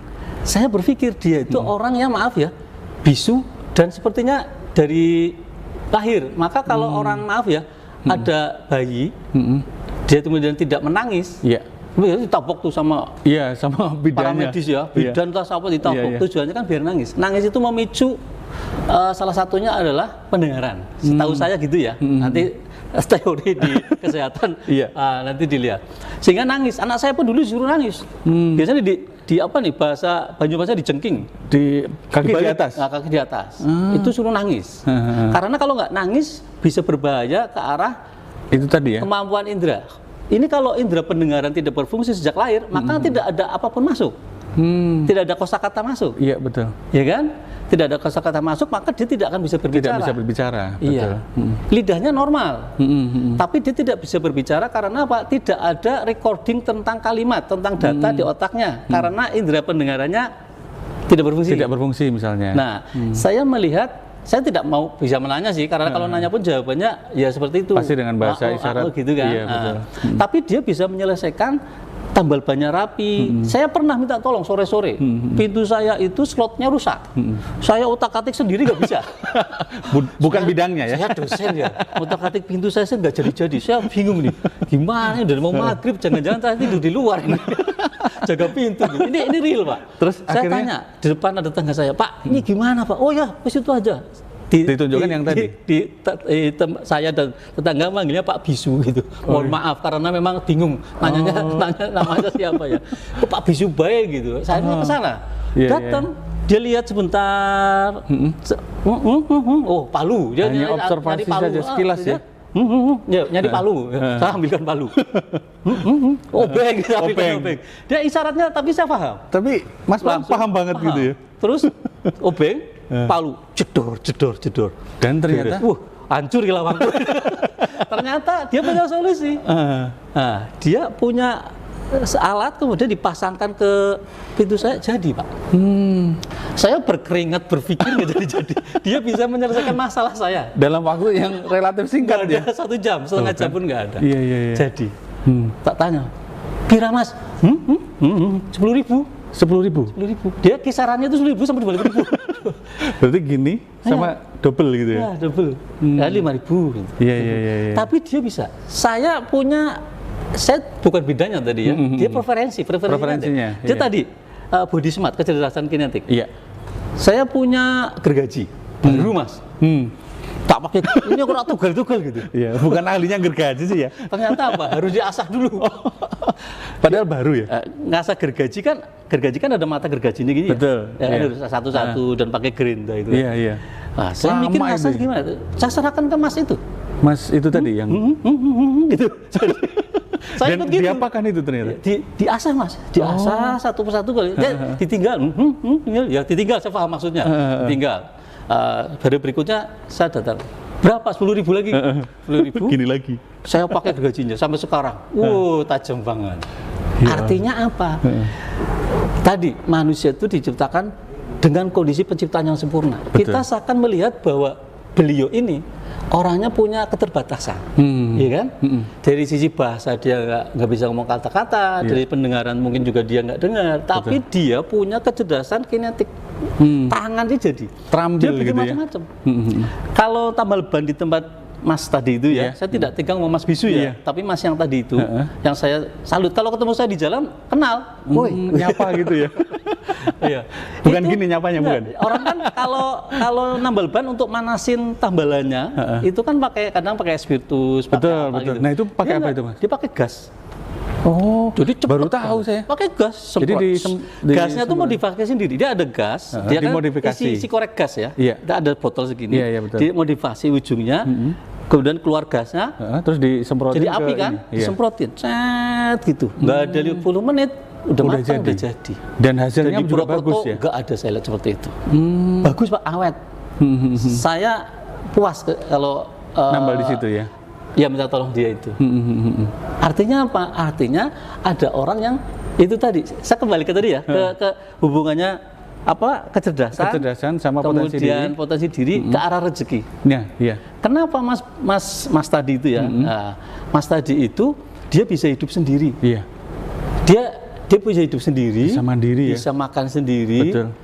Saya berpikir dia itu orang yang maaf ya, bisu dan sepertinya dari lahir. Maka kalau orang maaf ya, ada bayi, dia kemudian tidak menangis. Kemudian ditabok tuh sama bidannya. Paramedis ya, bidan atau apa ditabok. Tujuannya kan biar nangis. Nangis itu memicu salah satunya adalah pendengaran. Setahu saya gitu ya. Nanti teori di kesehatan nanti dilihat. Sehingga nangis. Anak saya pun dulu disuruh nangis. Biasanya di apa nih bahasa Banyumas dijengking di kaki di atas. Kaki di atas. Itu suruh nangis. Karena kalau nggak nangis bisa berbahaya ke arah itu tadi ya. Kemampuan indera. Ini kalau indera pendengaran tidak berfungsi sejak lahir, maka tidak ada apapun masuk. Tidak ada kosakata masuk. Iya, betul. Ya kan? Tidak ada kosakata masuk, maka dia tidak akan bisa berbicara. Tidak bisa berbicara. Iya. Lidahnya normal. Tapi dia tidak bisa berbicara karena apa? Tidak ada recording tentang kalimat, tentang data di otaknya. Karena indera pendengarannya tidak berfungsi. Tidak berfungsi misalnya. Nah, saya melihat, saya tidak mau bisa menanya sih, karena kalau nanya pun jawabannya ya seperti itu. Pasti dengan bahasa isyarat. Gitu kan. Iya, betul. Tapi dia bisa menyelesaikan tambal bannya rapi. Saya pernah minta tolong sore-sore. Pintu saya itu slotnya rusak. Saya utak-atik sendiri nggak bisa. Bukan bidangnya ya? Saya dosen ya. Utak-atik pintu saya nggak jadi-jadi. Saya bingung nih. Gimana? Dari mau maghrib, jangan-jangan saya tidur di luar ini. Jaga pintu. Ini real Pak. Terus saya tanya di depan ada tetangga saya, Pak, ini gimana Pak? Oh ya, ke situ aja. Ditunjukkan yang tadi? Saya dan tetangga manggilnya Pak Bisu gitu. Mohon maaf karena memang bingung nanya namanya siapa ya. Pak Bisu baik gitu. Saya ke sana. Datang, dia lihat sebentar. Oh, Palu. Dia hanya observasi saja sekilas ya. Nyari Palu. Saya ambilkan Palu. Obeng. Dia isyaratnya tapi saya paham. Tapi Mas paham banget gitu ya. Terus obeng, Palu, jedor. Dan ternyata, hancur kilawangku. Ternyata dia punya solusi. Nah, dia punya alat kemudian dipasangkan ke pintu saya, jadi Pak. Saya berkeringat berpikir nggak jadi. Dia bisa menyelesaikan masalah saya Dalam waktu yang relatif singkat ya. ada 1 jam, setengah jam pun nggak ada. Iya. Jadi tak tanya, kira Mas, 10.000. 10.000. Dia kisarannya itu 10.000 sampai 20.000. Berarti gini sama double gitu ya? Ya, double. Ya 5.000 gitu. Iya. Tapi dia bisa. Saya bukan bidangnya tadi ya. Dia Preferensinya, Dia iya. tadi body smart, kecerdasan kinetik. Iya. Saya punya gergaji baru Mas. Tak pakai ini aku tugal-tugal gitu. Iya, bukan ahlinya gergaji sih ya. Ternyata apa? Harus diasah dulu. Padahal baru ya. Ngasah gergaji kan ada mata gergajinya gini Betul, ya. iya. Harus satu-satu dan pakai gerinda itu. Iya. Nah, saya mikir Lama ngasah itu. gimana? Saya serahkan ke Mas itu. Mas itu tadi yang Gitu. Saya dan ikut gitu. diapakan itu ternyata? Diasah Mas, diasah satu persatu kali. Dia ditinggal, ya ditinggal. Saya paham maksudnya. Ditinggal. Hari berikutnya saya datang. Berapa? 10.000 lagi. 10.000. Gini lagi. Saya pakai gergajinya sampai sekarang. Tajam banget. Ya. Artinya apa? Tadi manusia itu diciptakan dengan kondisi penciptaan yang sempurna. Betul. Kita seakan melihat bahwa beliau ini orangnya punya keterbatasan, iya kan? Dari sisi bahasa dia nggak bisa ngomong kata-kata, dari pendengaran mungkin juga dia nggak dengar, tapi dia punya kecerdasan kinetik. Tangan dia jadi Terampil dia bikin gitu ya? macam-macam. Kalau tambal ban di tempat Mas tadi itu ya, saya tidak tegang sama Mas Bisu ya, tapi Mas yang tadi itu, yang saya salut. Kalau ketemu saya di jalan, kenal, woi, Nyapa gitu ya. iya. Bukan Itu- gini nyapanya, bukan? Orang kan kalau nambal ban untuk manasin tambalannya, itu kan kadang pakai spiritus, pakai Betul, apa betul. gitu. Nah, itu pakai Dia apa enggak, itu, Mas? Dia pakai gas. Oh, Jadi cepet baru tahu banget. saya. Pakai gas, Jadi semprot. di Gasnya tuh modifikasi sendiri. Dia ada gas, dia kan dimodifikasi. isi korek gas ya. Iya. Dia ada botol segini. Iya, betul. Dimodifikasi ujungnya, kemudian keluar gasnya. Terus disemprotin Jadi ke api kan, ini. Iya. disemprotin, cet gitu. Nggak ada 50 menit, udah matang, udah jadi. Dan hasilnya Jadi juga Purwokerto bagus ya. nggak ada saya lihat seperti itu. Bagus Pak, awet. Saya puas kalau Nambal di situ ya. ya minta tolong dia itu. Artinya apa? Artinya ada orang yang itu tadi. Saya kembali ke tadi ya, ke hubungannya apa kecerdasan sama potensi diri. kemudian potensi diri ke arah rezeki. Iya. Kenapa Mas tadi itu ya? Nah, Mas tadi itu dia bisa hidup sendiri. Iya. Dia bisa hidup sendiri, Bisa mandiri ya. bisa makan sendiri, Betul.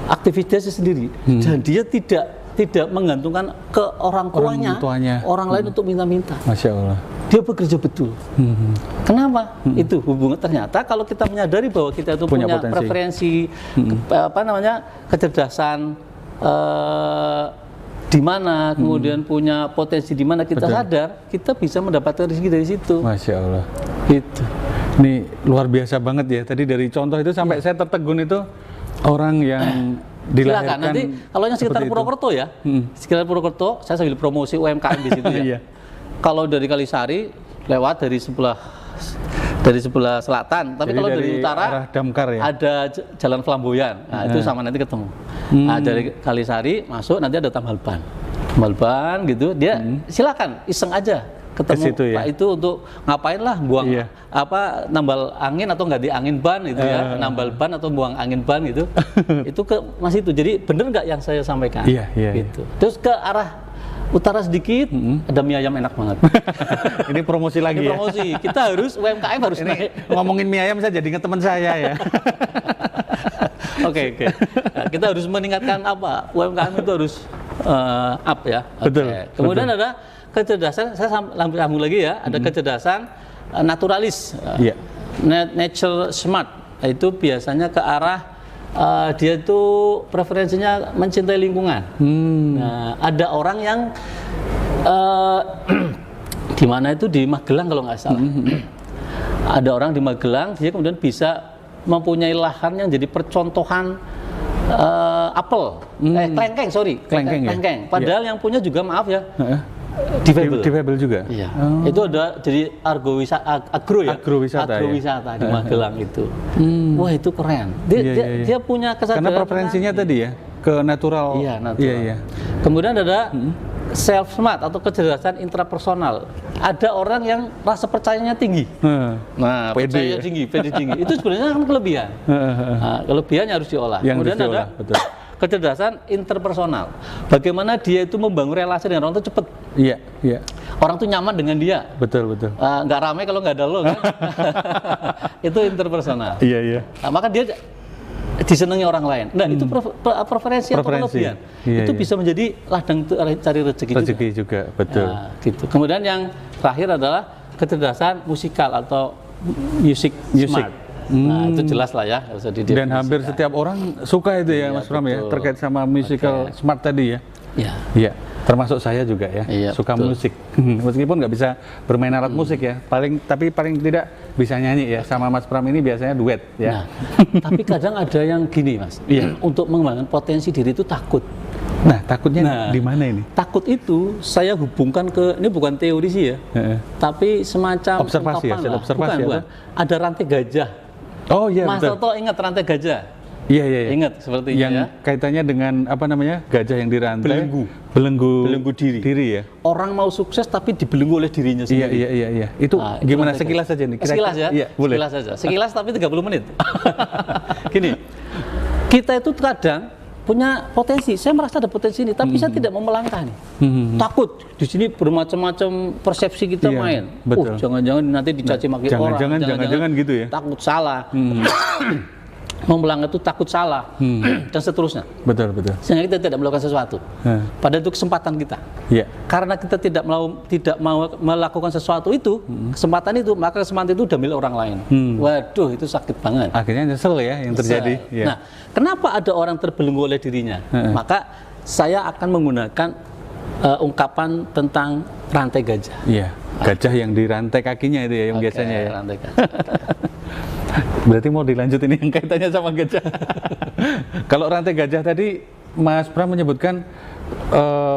aktivitasnya sendiri, dan dia tidak menggantungkan ke orang tuanya, orang lain untuk minta-minta. Masya Allah. Dia bekerja betul. Kenapa? Itu hubungan ternyata kalau kita menyadari bahwa kita itu Punya punya potensi. preferensi, kecerdasan di mana, kemudian punya potensi di mana kita Betul. sadar, kita bisa mendapatkan rezeki dari situ. Masya Allah. Gitu. Ini luar biasa banget ya. Tadi dari contoh itu sampai saya tertegun itu orang yang dilahirkan. Silakan nanti kalau yang sekitar seperti itu. Purwokerto ya, sekitar Purwokerto, saya sambil promosi UMKM di situ ya. Iya. Kalau dari Kalisari lewat dari sebelah selatan, tapi Jadi kalau dari dari utara arah Damkar ya? ada Jalan Flamboyan. Nah, itu sama nanti ketemu. Nah, dari Kalisari masuk nanti ada tambal ban gitu. Dia silakan iseng aja ketemu situ ya? Pak itu untuk ngapain lah buang Iya. nambal angin atau nggak di angin ban gitu ya, nambal ban atau buang angin ban gitu. Itu ke Mas itu. Jadi bener nggak yang saya sampaikan? Iya. Gitu. Terus ke arah utara sedikit ada mie ayam enak banget. Ini promosi lagi Ini ya. promosi. Kita harus UMKM harus Ini naik. ngomongin mie ayam saya jadi ingat teman saya ya. Oke. Nah, kita harus meningkatkan apa? UMKM itu harus up ya. Oke. Betul, Kemudian ada kecerdasan. Saya sambung lagi ya. Ada kecerdasan naturalis. Iya. Nature smart. Itu biasanya ke arah dia itu preferensinya mencintai lingkungan. Nah, ada orang yang di mana itu di Magelang kalau nggak salah. Ada orang di Magelang dia kemudian bisa mempunyai lahan yang jadi percontohan apel, kelengkeng, sorry, Kelengkeng ya? Padahal yang punya juga maaf ya, difabel. Difabel juga. Iya. Itu ada jadi agro Agrowisata, di Magelang itu. Wah itu keren. Dia punya kesadaran. Karena preferensinya tadi ya ke natural. Iya, natural. Iya. Kemudian ada self smart atau kecerdasan intrapersonal. Ada orang yang rasa percayanya tinggi. Nah, pede percaya ya? tinggi, pede tinggi. Itu sebenarnya kan kelebihan. Nah, kelebihannya harus diolah. Yang Kemudian harus diolah, ada betul. kecerdasan interpersonal. Bagaimana dia itu membangun relasi dengan orang itu cepat. Iya, iya. Orang tuh nyaman dengan dia. Betul, betul. Nggak ramai kalau nggak ada lo kan. Itu interpersonal. Iya, iya. Nah, maka dia disenangi orang lain. Nah, itu preferensi atau Preferensi. kelebihan. Iya, Itu iya. bisa menjadi ladang cari rezeki juga. Rezeki juga, betul. Nah, gitu. Kemudian yang terakhir adalah kecerdasan musikal atau music smart. Nah, itu jelas lah ya, harus didefinisikan. Dan hampir setiap orang suka itu ya, Iya, Mas Pram ya, betul. terkait sama musical smart tadi ya. Ya. Iya, termasuk saya juga ya, Iya, suka betul. musik. Meskipun nggak bisa bermain alat musik ya, tapi paling tidak bisa nyanyi ya. Sama Mas Pram ini biasanya duet ya. Nah, tapi kadang ada yang gini, Mas. Iya. Untuk mengembangkan potensi diri itu takut. Nah, takutnya Nah. di mana ini? Takut itu saya hubungkan ke, ini bukan teori sih ya, Heeh. tapi semacam Observasi ya, ungkapan hasil lah. observasi Bukan. Ada rantai gajah. Oh iya, Mas betul. Toto ingat rantai gajah? Iya, iya, iya. Ingat seperti itu Yang ya. kaitannya dengan apa namanya? Gajah yang dirantai. Belenggu diri. ya. Orang mau sukses tapi dibelenggu oleh dirinya Iya, sendiri. iya. Itu Nah, gimana rantai sekilas gajah. saja nih? Kira-kira- Sekilas ya? Iya, boleh. Sekilas saja. Sekilas tapi 30 menit. Gini, kita itu kadang punya potensi. Saya merasa ada potensi ini, tapi saya tidak mau melangkah nih. Takut. Di sini bermacam-macam persepsi kita Iya, main. betul. Jangan-jangan nanti dicaci maki orang. jangan-jangan gitu ya. Takut salah. Mau melangkah itu takut salah. Dan seterusnya. Betul, betul. Sehingga kita tidak melakukan sesuatu. Padahal itu kesempatan kita. Iya. Karena kita tidak mau melakukan sesuatu itu, kesempatan itu, maka kesempatan itu udah milik orang lain. Waduh, itu sakit banget. Akhirnya nyesel ya yang terjadi. Iya. Nah, kenapa ada orang terbelenggu oleh dirinya? Maka saya akan menggunakan ungkapan tentang rantai gajah. Iya. Gajah yang dirantai kakinya itu ya, yang Oke, biasanya ya. rantai gajah. Berarti mau dilanjut ini yang kaitannya sama gajah. Kalau rantai gajah tadi Mas Pram menyebutkan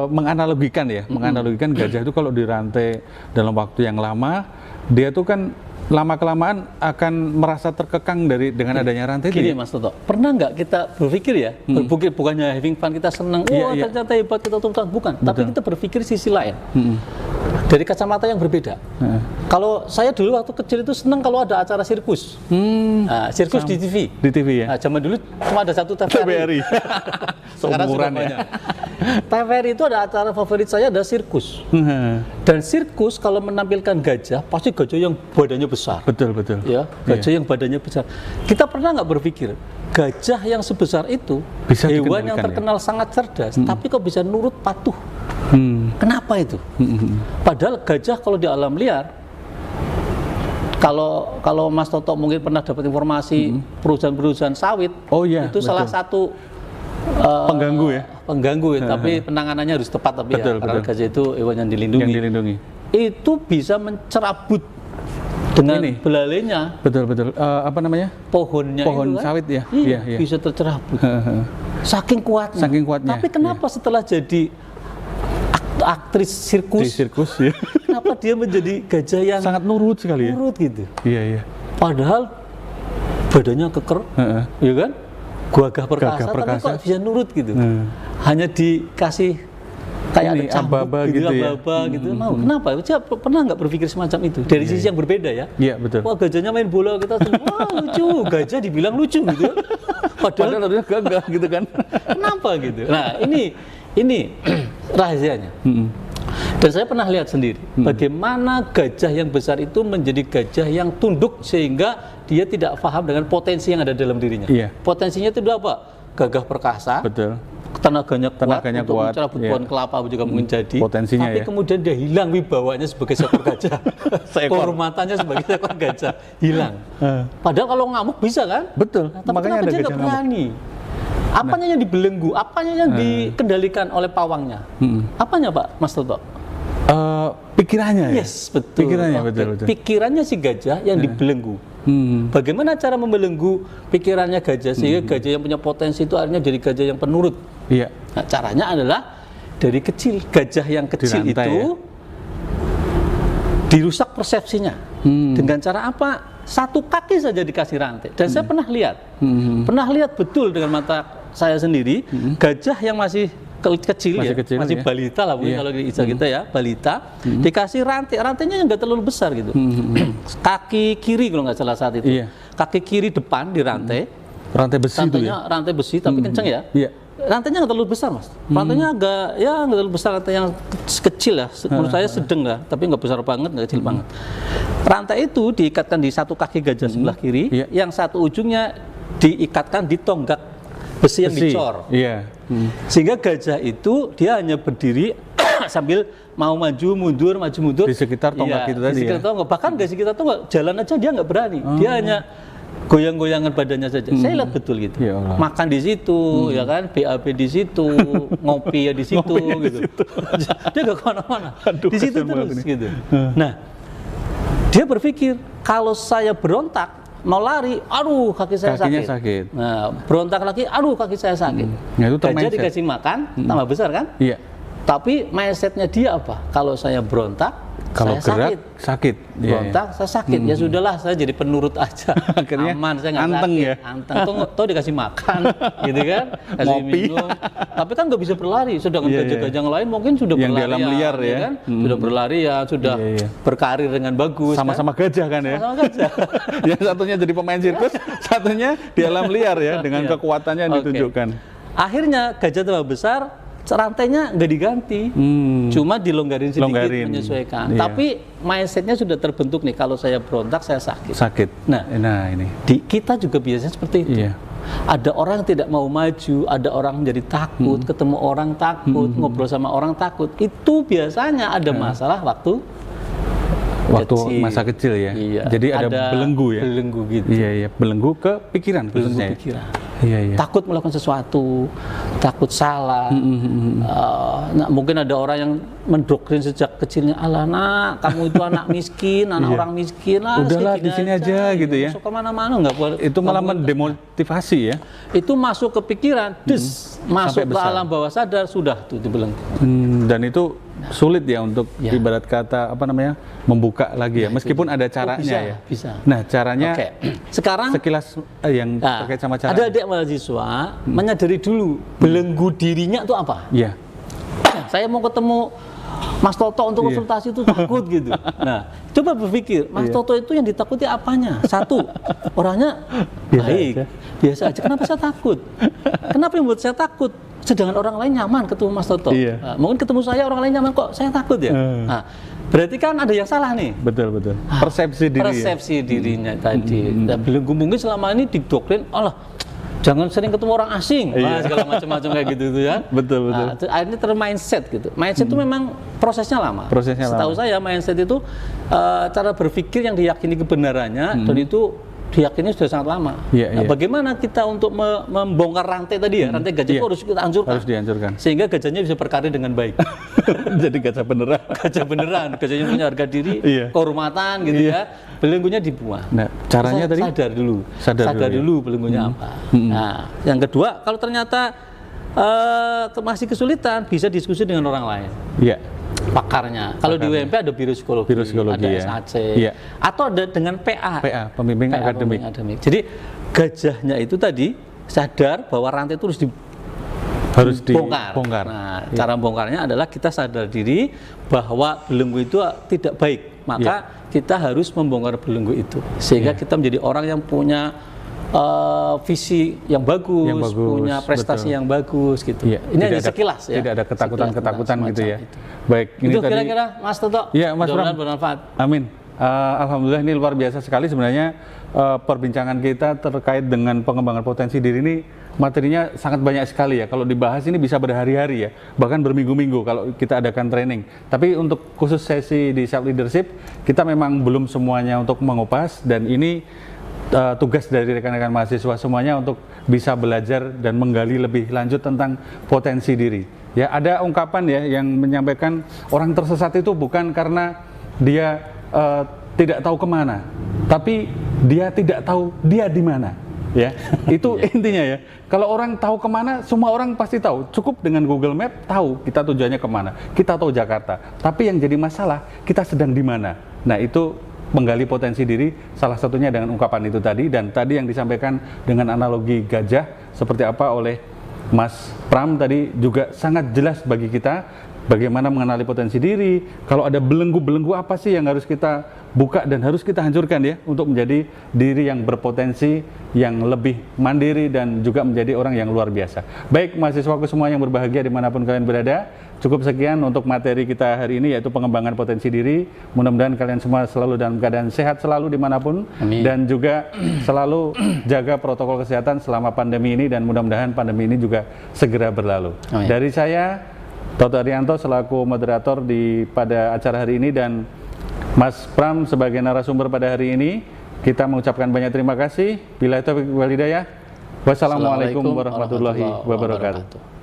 menganalogikan ya, menganalogikan gajah itu kalau dirantai dalam waktu yang lama, dia tuh kan lama-kelamaan akan merasa terkekang dengan adanya rantai itu. Gini Ya? Mas Toto, pernah nggak kita berpikir ya, berpikir bukannya having fun kita senang, Iya, iya. ternyata hebat kita tuh bukan, tapi kita berpikir sisi lain. Dari kacamata yang berbeda. Kalau saya dulu waktu kecil itu senang kalau ada acara sirkus. Nah, sirkus di TV. Di TV ya. Nah, zaman dulu cuma ada satu TVRI. Sekarang sudah Seumuran ya. banyak. TVRI itu ada acara favorit saya, ada sirkus. Dan sirkus kalau menampilkan gajah, pasti gajah yang badannya besar. Betul, betul. Ya, gajah yang badannya besar. Kita pernah nggak berpikir gajah yang sebesar itu Bisa hewan yang dikendalikan, terkenal sangat cerdas, tapi kok bisa nurut patuh? Kenapa itu? Padahal gajah kalau di alam liar, kalau Mas Toto mungkin pernah dapat informasi perusahaan-perusahaan sawit, Oh iya, itu salah betul. satu Pengganggu ya. pengganggu ya, tapi penanganannya harus tepat tapi Betul, ya, karena betul. gajah itu hewan yang dilindungi. Yang dilindungi. Itu bisa mencerabut dengan Ini. belalainya Betul, betul. Apa namanya? pohonnya Pohon itu kan, sawit ya? iya, Iya, iya. bisa tercerabut. Saking kuatnya. Saking kuatnya, Tapi kenapa setelah jadi aktris Di sirkus, sirkus ya. kenapa dia menjadi gajah yang Sangat nurut sekali ya. nurut gitu? Iya, iya. Padahal badannya keker, ya kan? Gagah perkasa, Gagah perkasa. tapi kok bisa nurut gitu? Hanya dikasih kayak Ini, ada cambuk aba-aba gitu, gitu ya. aba-aba gitu. Mau kenapa? Saya pernah nggak berpikir semacam itu dari sisi yang berbeda ya? Iya, betul. Wah, gajahnya main bola, kita wah lucu, gajah dibilang lucu gitu. Padahal harusnya gagah gitu kan. kenapa gitu? Nah, ini rahasianya. Dan saya pernah lihat sendiri bagaimana gajah yang besar itu menjadi gajah yang tunduk sehingga dia tidak paham dengan potensi yang ada dalam dirinya. Iya. Potensinya itu apa? Gagah perkasa. Betul. Tenaganya untuk kuat, mencerabut iya. pohon kelapa juga mungkin jadi. Potensinya tapi ya. kemudian dia hilang wibawanya sebagai seekor gajah. Kehormatannya sebagai seekor gajah hilang. Padahal kalau ngamuk bisa kan? Betul. Nah, tapi Makanya kenapa ada dia gajah nggak ngamuk. berani? Apanya yang dibelenggu? Apanya yang dikendalikan oleh pawangnya? Apanya Pak Mas Toto? Pikirannya ya. Yes, betul. Pikirannya Oke. betul. Pikirannya si gajah yang dibelenggu. Bagaimana cara membelenggu pikirannya gajah sehingga gajah yang punya potensi itu akhirnya jadi gajah yang penurut? Iya. Nah, caranya adalah dari kecil, gajah yang kecil Dirantai, itu ya? dirusak persepsinya. Dengan cara apa? Satu kaki saja dikasih rantai. Dan saya pernah lihat betul dengan mata saya sendiri, gajah yang masih kecil Masih ya, kecil, masih ya. balita lah mungkin Iya. kalau di istilah kita ya, balita, dikasih rantainya yang nggak terlalu besar gitu. Kaki kiri kalau nggak salah saat itu, Iya. kaki kiri depan di rantai, Rantai besi itu ya. rantai besi tapi kenceng ya. Iya. Rantainya nggak terlalu besar mas, rantainya agak ya nggak terlalu besar, rantai yang kecil lah, menurut saya sedang lah, tapi nggak besar banget, nggak kecil banget. Rantai itu diikatkan di satu kaki gajah sebelah kiri, Iya. yang satu ujungnya diikatkan di tonggak besi yang dicor. Iya. Sehingga gajah itu dia hanya berdiri sambil mau maju mundur Di sekitar tonggak Iya, itu tadi di sekitar ya? tonggak. Bahkan di sekitar tonggak jalan aja dia nggak berani, dia hanya goyang-goyangan badannya saja. Saya lihat betul gitu. Ya Allah. Makan di situ, ya kan, BAB di situ, ngopi ya di situ, gitu. Dia nggak kemana-mana. Aduh, Di situ kasihan banget terus, ini. gitu. Nah, dia berpikir kalau saya berontak mau lari, aduh kaki saya Kakinya sakit. Nah, berontak lagi, aduh kaki saya sakit. Nah, itu Gajah ter-mindset. dikasih makan, tambah besar kan? Iya. Tapi mindsetnya dia apa? Kalau saya berontak, Kalau saya gerak sakit. Iya, iya. berontak, saya sakit. Ya sudahlah, saya jadi penurut aja. Akhirnya aman, saya nggak anteng sakit. ya? Anteng, toh dikasih makan, gitu kan? Kasih Ngopi. minum. Tapi kan nggak bisa berlari. Sedangkan Iya, iya. gajah-gajah yang lain mungkin sudah Yang di berlari. alam liar ya? Kan? Sudah berlari ya, sudah Iya, iya. berkarir dengan bagus. Sama-sama gajah kan ya? Sama-sama gajah. Yang satunya jadi pemain sirkus, satunya di alam liar ya, dengan Iya. kekuatannya yang Oke. ditunjukkan. Akhirnya gajah tambah besar, rantainya nggak diganti, cuma dilonggarin sedikit, Longgarin. menyesuaikan. Iya. Tapi mindsetnya sudah terbentuk nih, kalau saya berontak saya sakit. Sakit. Nah, ini. Kita juga biasanya seperti itu. Iya. Ada orang yang tidak mau maju, ada orang menjadi takut, ketemu orang takut, ngobrol sama orang takut. Itu biasanya ada masalah waktu kecil. Masa kecil ya. Iya. Jadi ada belenggu ya. Belenggu gitu. Iya, iya, belenggu ke pikiran Belenggu khususnya. Ya? pikiran. Iya, iya. Takut melakukan sesuatu, takut salah. Nah, mungkin ada orang yang mendoktrin sejak kecilnya, alah nak, kamu itu anak miskin, anak Iya. orang miskin lah. Udahlah, segini di sini aja, gitu ya. Masuk kemana-mana nggak boleh. Itu malah mendemotivasi ya. Itu masuk ke pikiran, masuk ke besar. alam bawah sadar, sudah tuh dibelenggu. Dan itu sulit ya untuk Ya. ibarat kata membuka lagi ya. Meskipun ada caranya bisa, ya. bisa. Nah, caranya Oke, sekarang sekilas yang nah, terkait sama cara. ada adik mahasiswa menyadari dulu belenggu dirinya itu apa. Iya. Saya mau ketemu Mas Toto untuk Iya. konsultasi itu takut gitu. Nah, coba berpikir, Mas Iya. Toto itu yang ditakuti apanya? Satu, orangnya Biasa baik, aja. biasa aja. Kenapa saya takut? Kenapa yang buat saya takut? Sedangkan orang lain nyaman ketemu Mas Toto. Iya. Nah, mungkin ketemu saya orang lain nyaman, kok saya takut ya? Nah, berarti kan ada yang salah nih. Betul. Persepsi diri. Persepsi dirinya tadi. Nah, belenggu mungkin selama ini didoktrin, Allah, jangan sering ketemu orang asing, Iya. segala macam-macam kayak gitu ya. Betul. Nah, akhirnya termindset gitu. Mindset itu memang prosesnya lama. Prosesnya Setahu lama. saya mindset itu cara berpikir yang diyakini kebenarannya dan itu diyakini sudah sangat lama. Iya, Nah, iya. bagaimana kita untuk membongkar rantai tadi ya, rantai gajah itu Iya. harus kita hancurkan. Harus dihancurkan. Sehingga gajahnya bisa berkarir dengan baik. Jadi gajah beneran. Gajah beneran, gajahnya punya harga diri, Iya. kehormatan gitu Iya. ya. Belenggunya dibuang. Nah, caranya tadi Sadar dulu. Sadar dulu, ya. dulu belenggunya apa. Nah, yang kedua, kalau ternyata masih kesulitan, bisa diskusi dengan orang lain. Iya. Pakarnya. Kalau di Pakarnya. UMP ada biro psikologi, Biro psikologi, ada ya. SAC, Iya. atau ada dengan PA. PA, pembimbing akademik. pembimbing akademik. Jadi gajahnya itu tadi sadar bahwa rantai itu Harus dibongkar. dibongkar. Nah, Iya. cara bongkarnya adalah kita sadar diri bahwa belenggu itu tidak baik. Maka kita harus membongkar belenggu itu sehingga kita menjadi orang yang punya visi yang bagus, punya prestasi betul. yang bagus gitu. Iya, Ini tidak hanya ada- sekilas ya. Tidak ada ketakutan-ketakutan Sekilas gitu ya. semacam itu. Baik, ini Itu tadi. kira-kira Mas Toto. Iya, Mas Mudah-mudahan Ram. bermanfaat. Amin. Alhamdulillah ini luar biasa sekali sebenarnya perbincangan kita terkait dengan pengembangan potensi diri ini materinya sangat banyak sekali ya. Kalau dibahas ini bisa berhari-hari ya, bahkan berminggu-minggu kalau kita adakan training. Tapi untuk khusus sesi di self leadership kita memang belum semuanya untuk mengupas dan ini tugas dari rekan-rekan mahasiswa semuanya untuk bisa belajar dan menggali lebih lanjut tentang potensi diri. Ya, ada ungkapan ya yang menyampaikan orang tersesat itu bukan karena dia tidak tahu kemana, tapi dia tidak tahu dia di mana. Ya, itu intinya ya. Kalau orang tahu kemana, semua orang pasti tahu. Cukup dengan Google Map tahu kita tujuannya kemana. Kita tahu Jakarta. Tapi yang jadi masalah kita sedang di mana. Nah itu menggali potensi diri. Salah satunya dengan ungkapan itu tadi dan tadi yang disampaikan dengan analogi gajah seperti apa oleh Mas Pram tadi juga sangat jelas bagi kita bagaimana mengenali potensi diri. Kalau ada belenggu-belenggu apa sih yang harus kita buka dan harus kita hancurkan ya untuk menjadi diri yang berpotensi, yang lebih mandiri dan juga menjadi orang yang luar biasa. Baik mahasiswaku semua yang berbahagia dimanapun kalian berada, cukup sekian untuk materi kita hari ini yaitu pengembangan potensi diri. Mudah-mudahan kalian semua selalu dalam keadaan sehat selalu dimanapun. Amin. Dan juga selalu jaga protokol kesehatan selama pandemi ini dan mudah-mudahan pandemi ini juga segera berlalu. Amin. Dari saya Toto Arianto selaku moderator pada acara hari ini dan Mas Pram sebagai narasumber pada hari ini, kita mengucapkan banyak terima kasih. Billahi taufiq wal hidayah. Wassalamualaikum warahmatullahi wabarakatuh.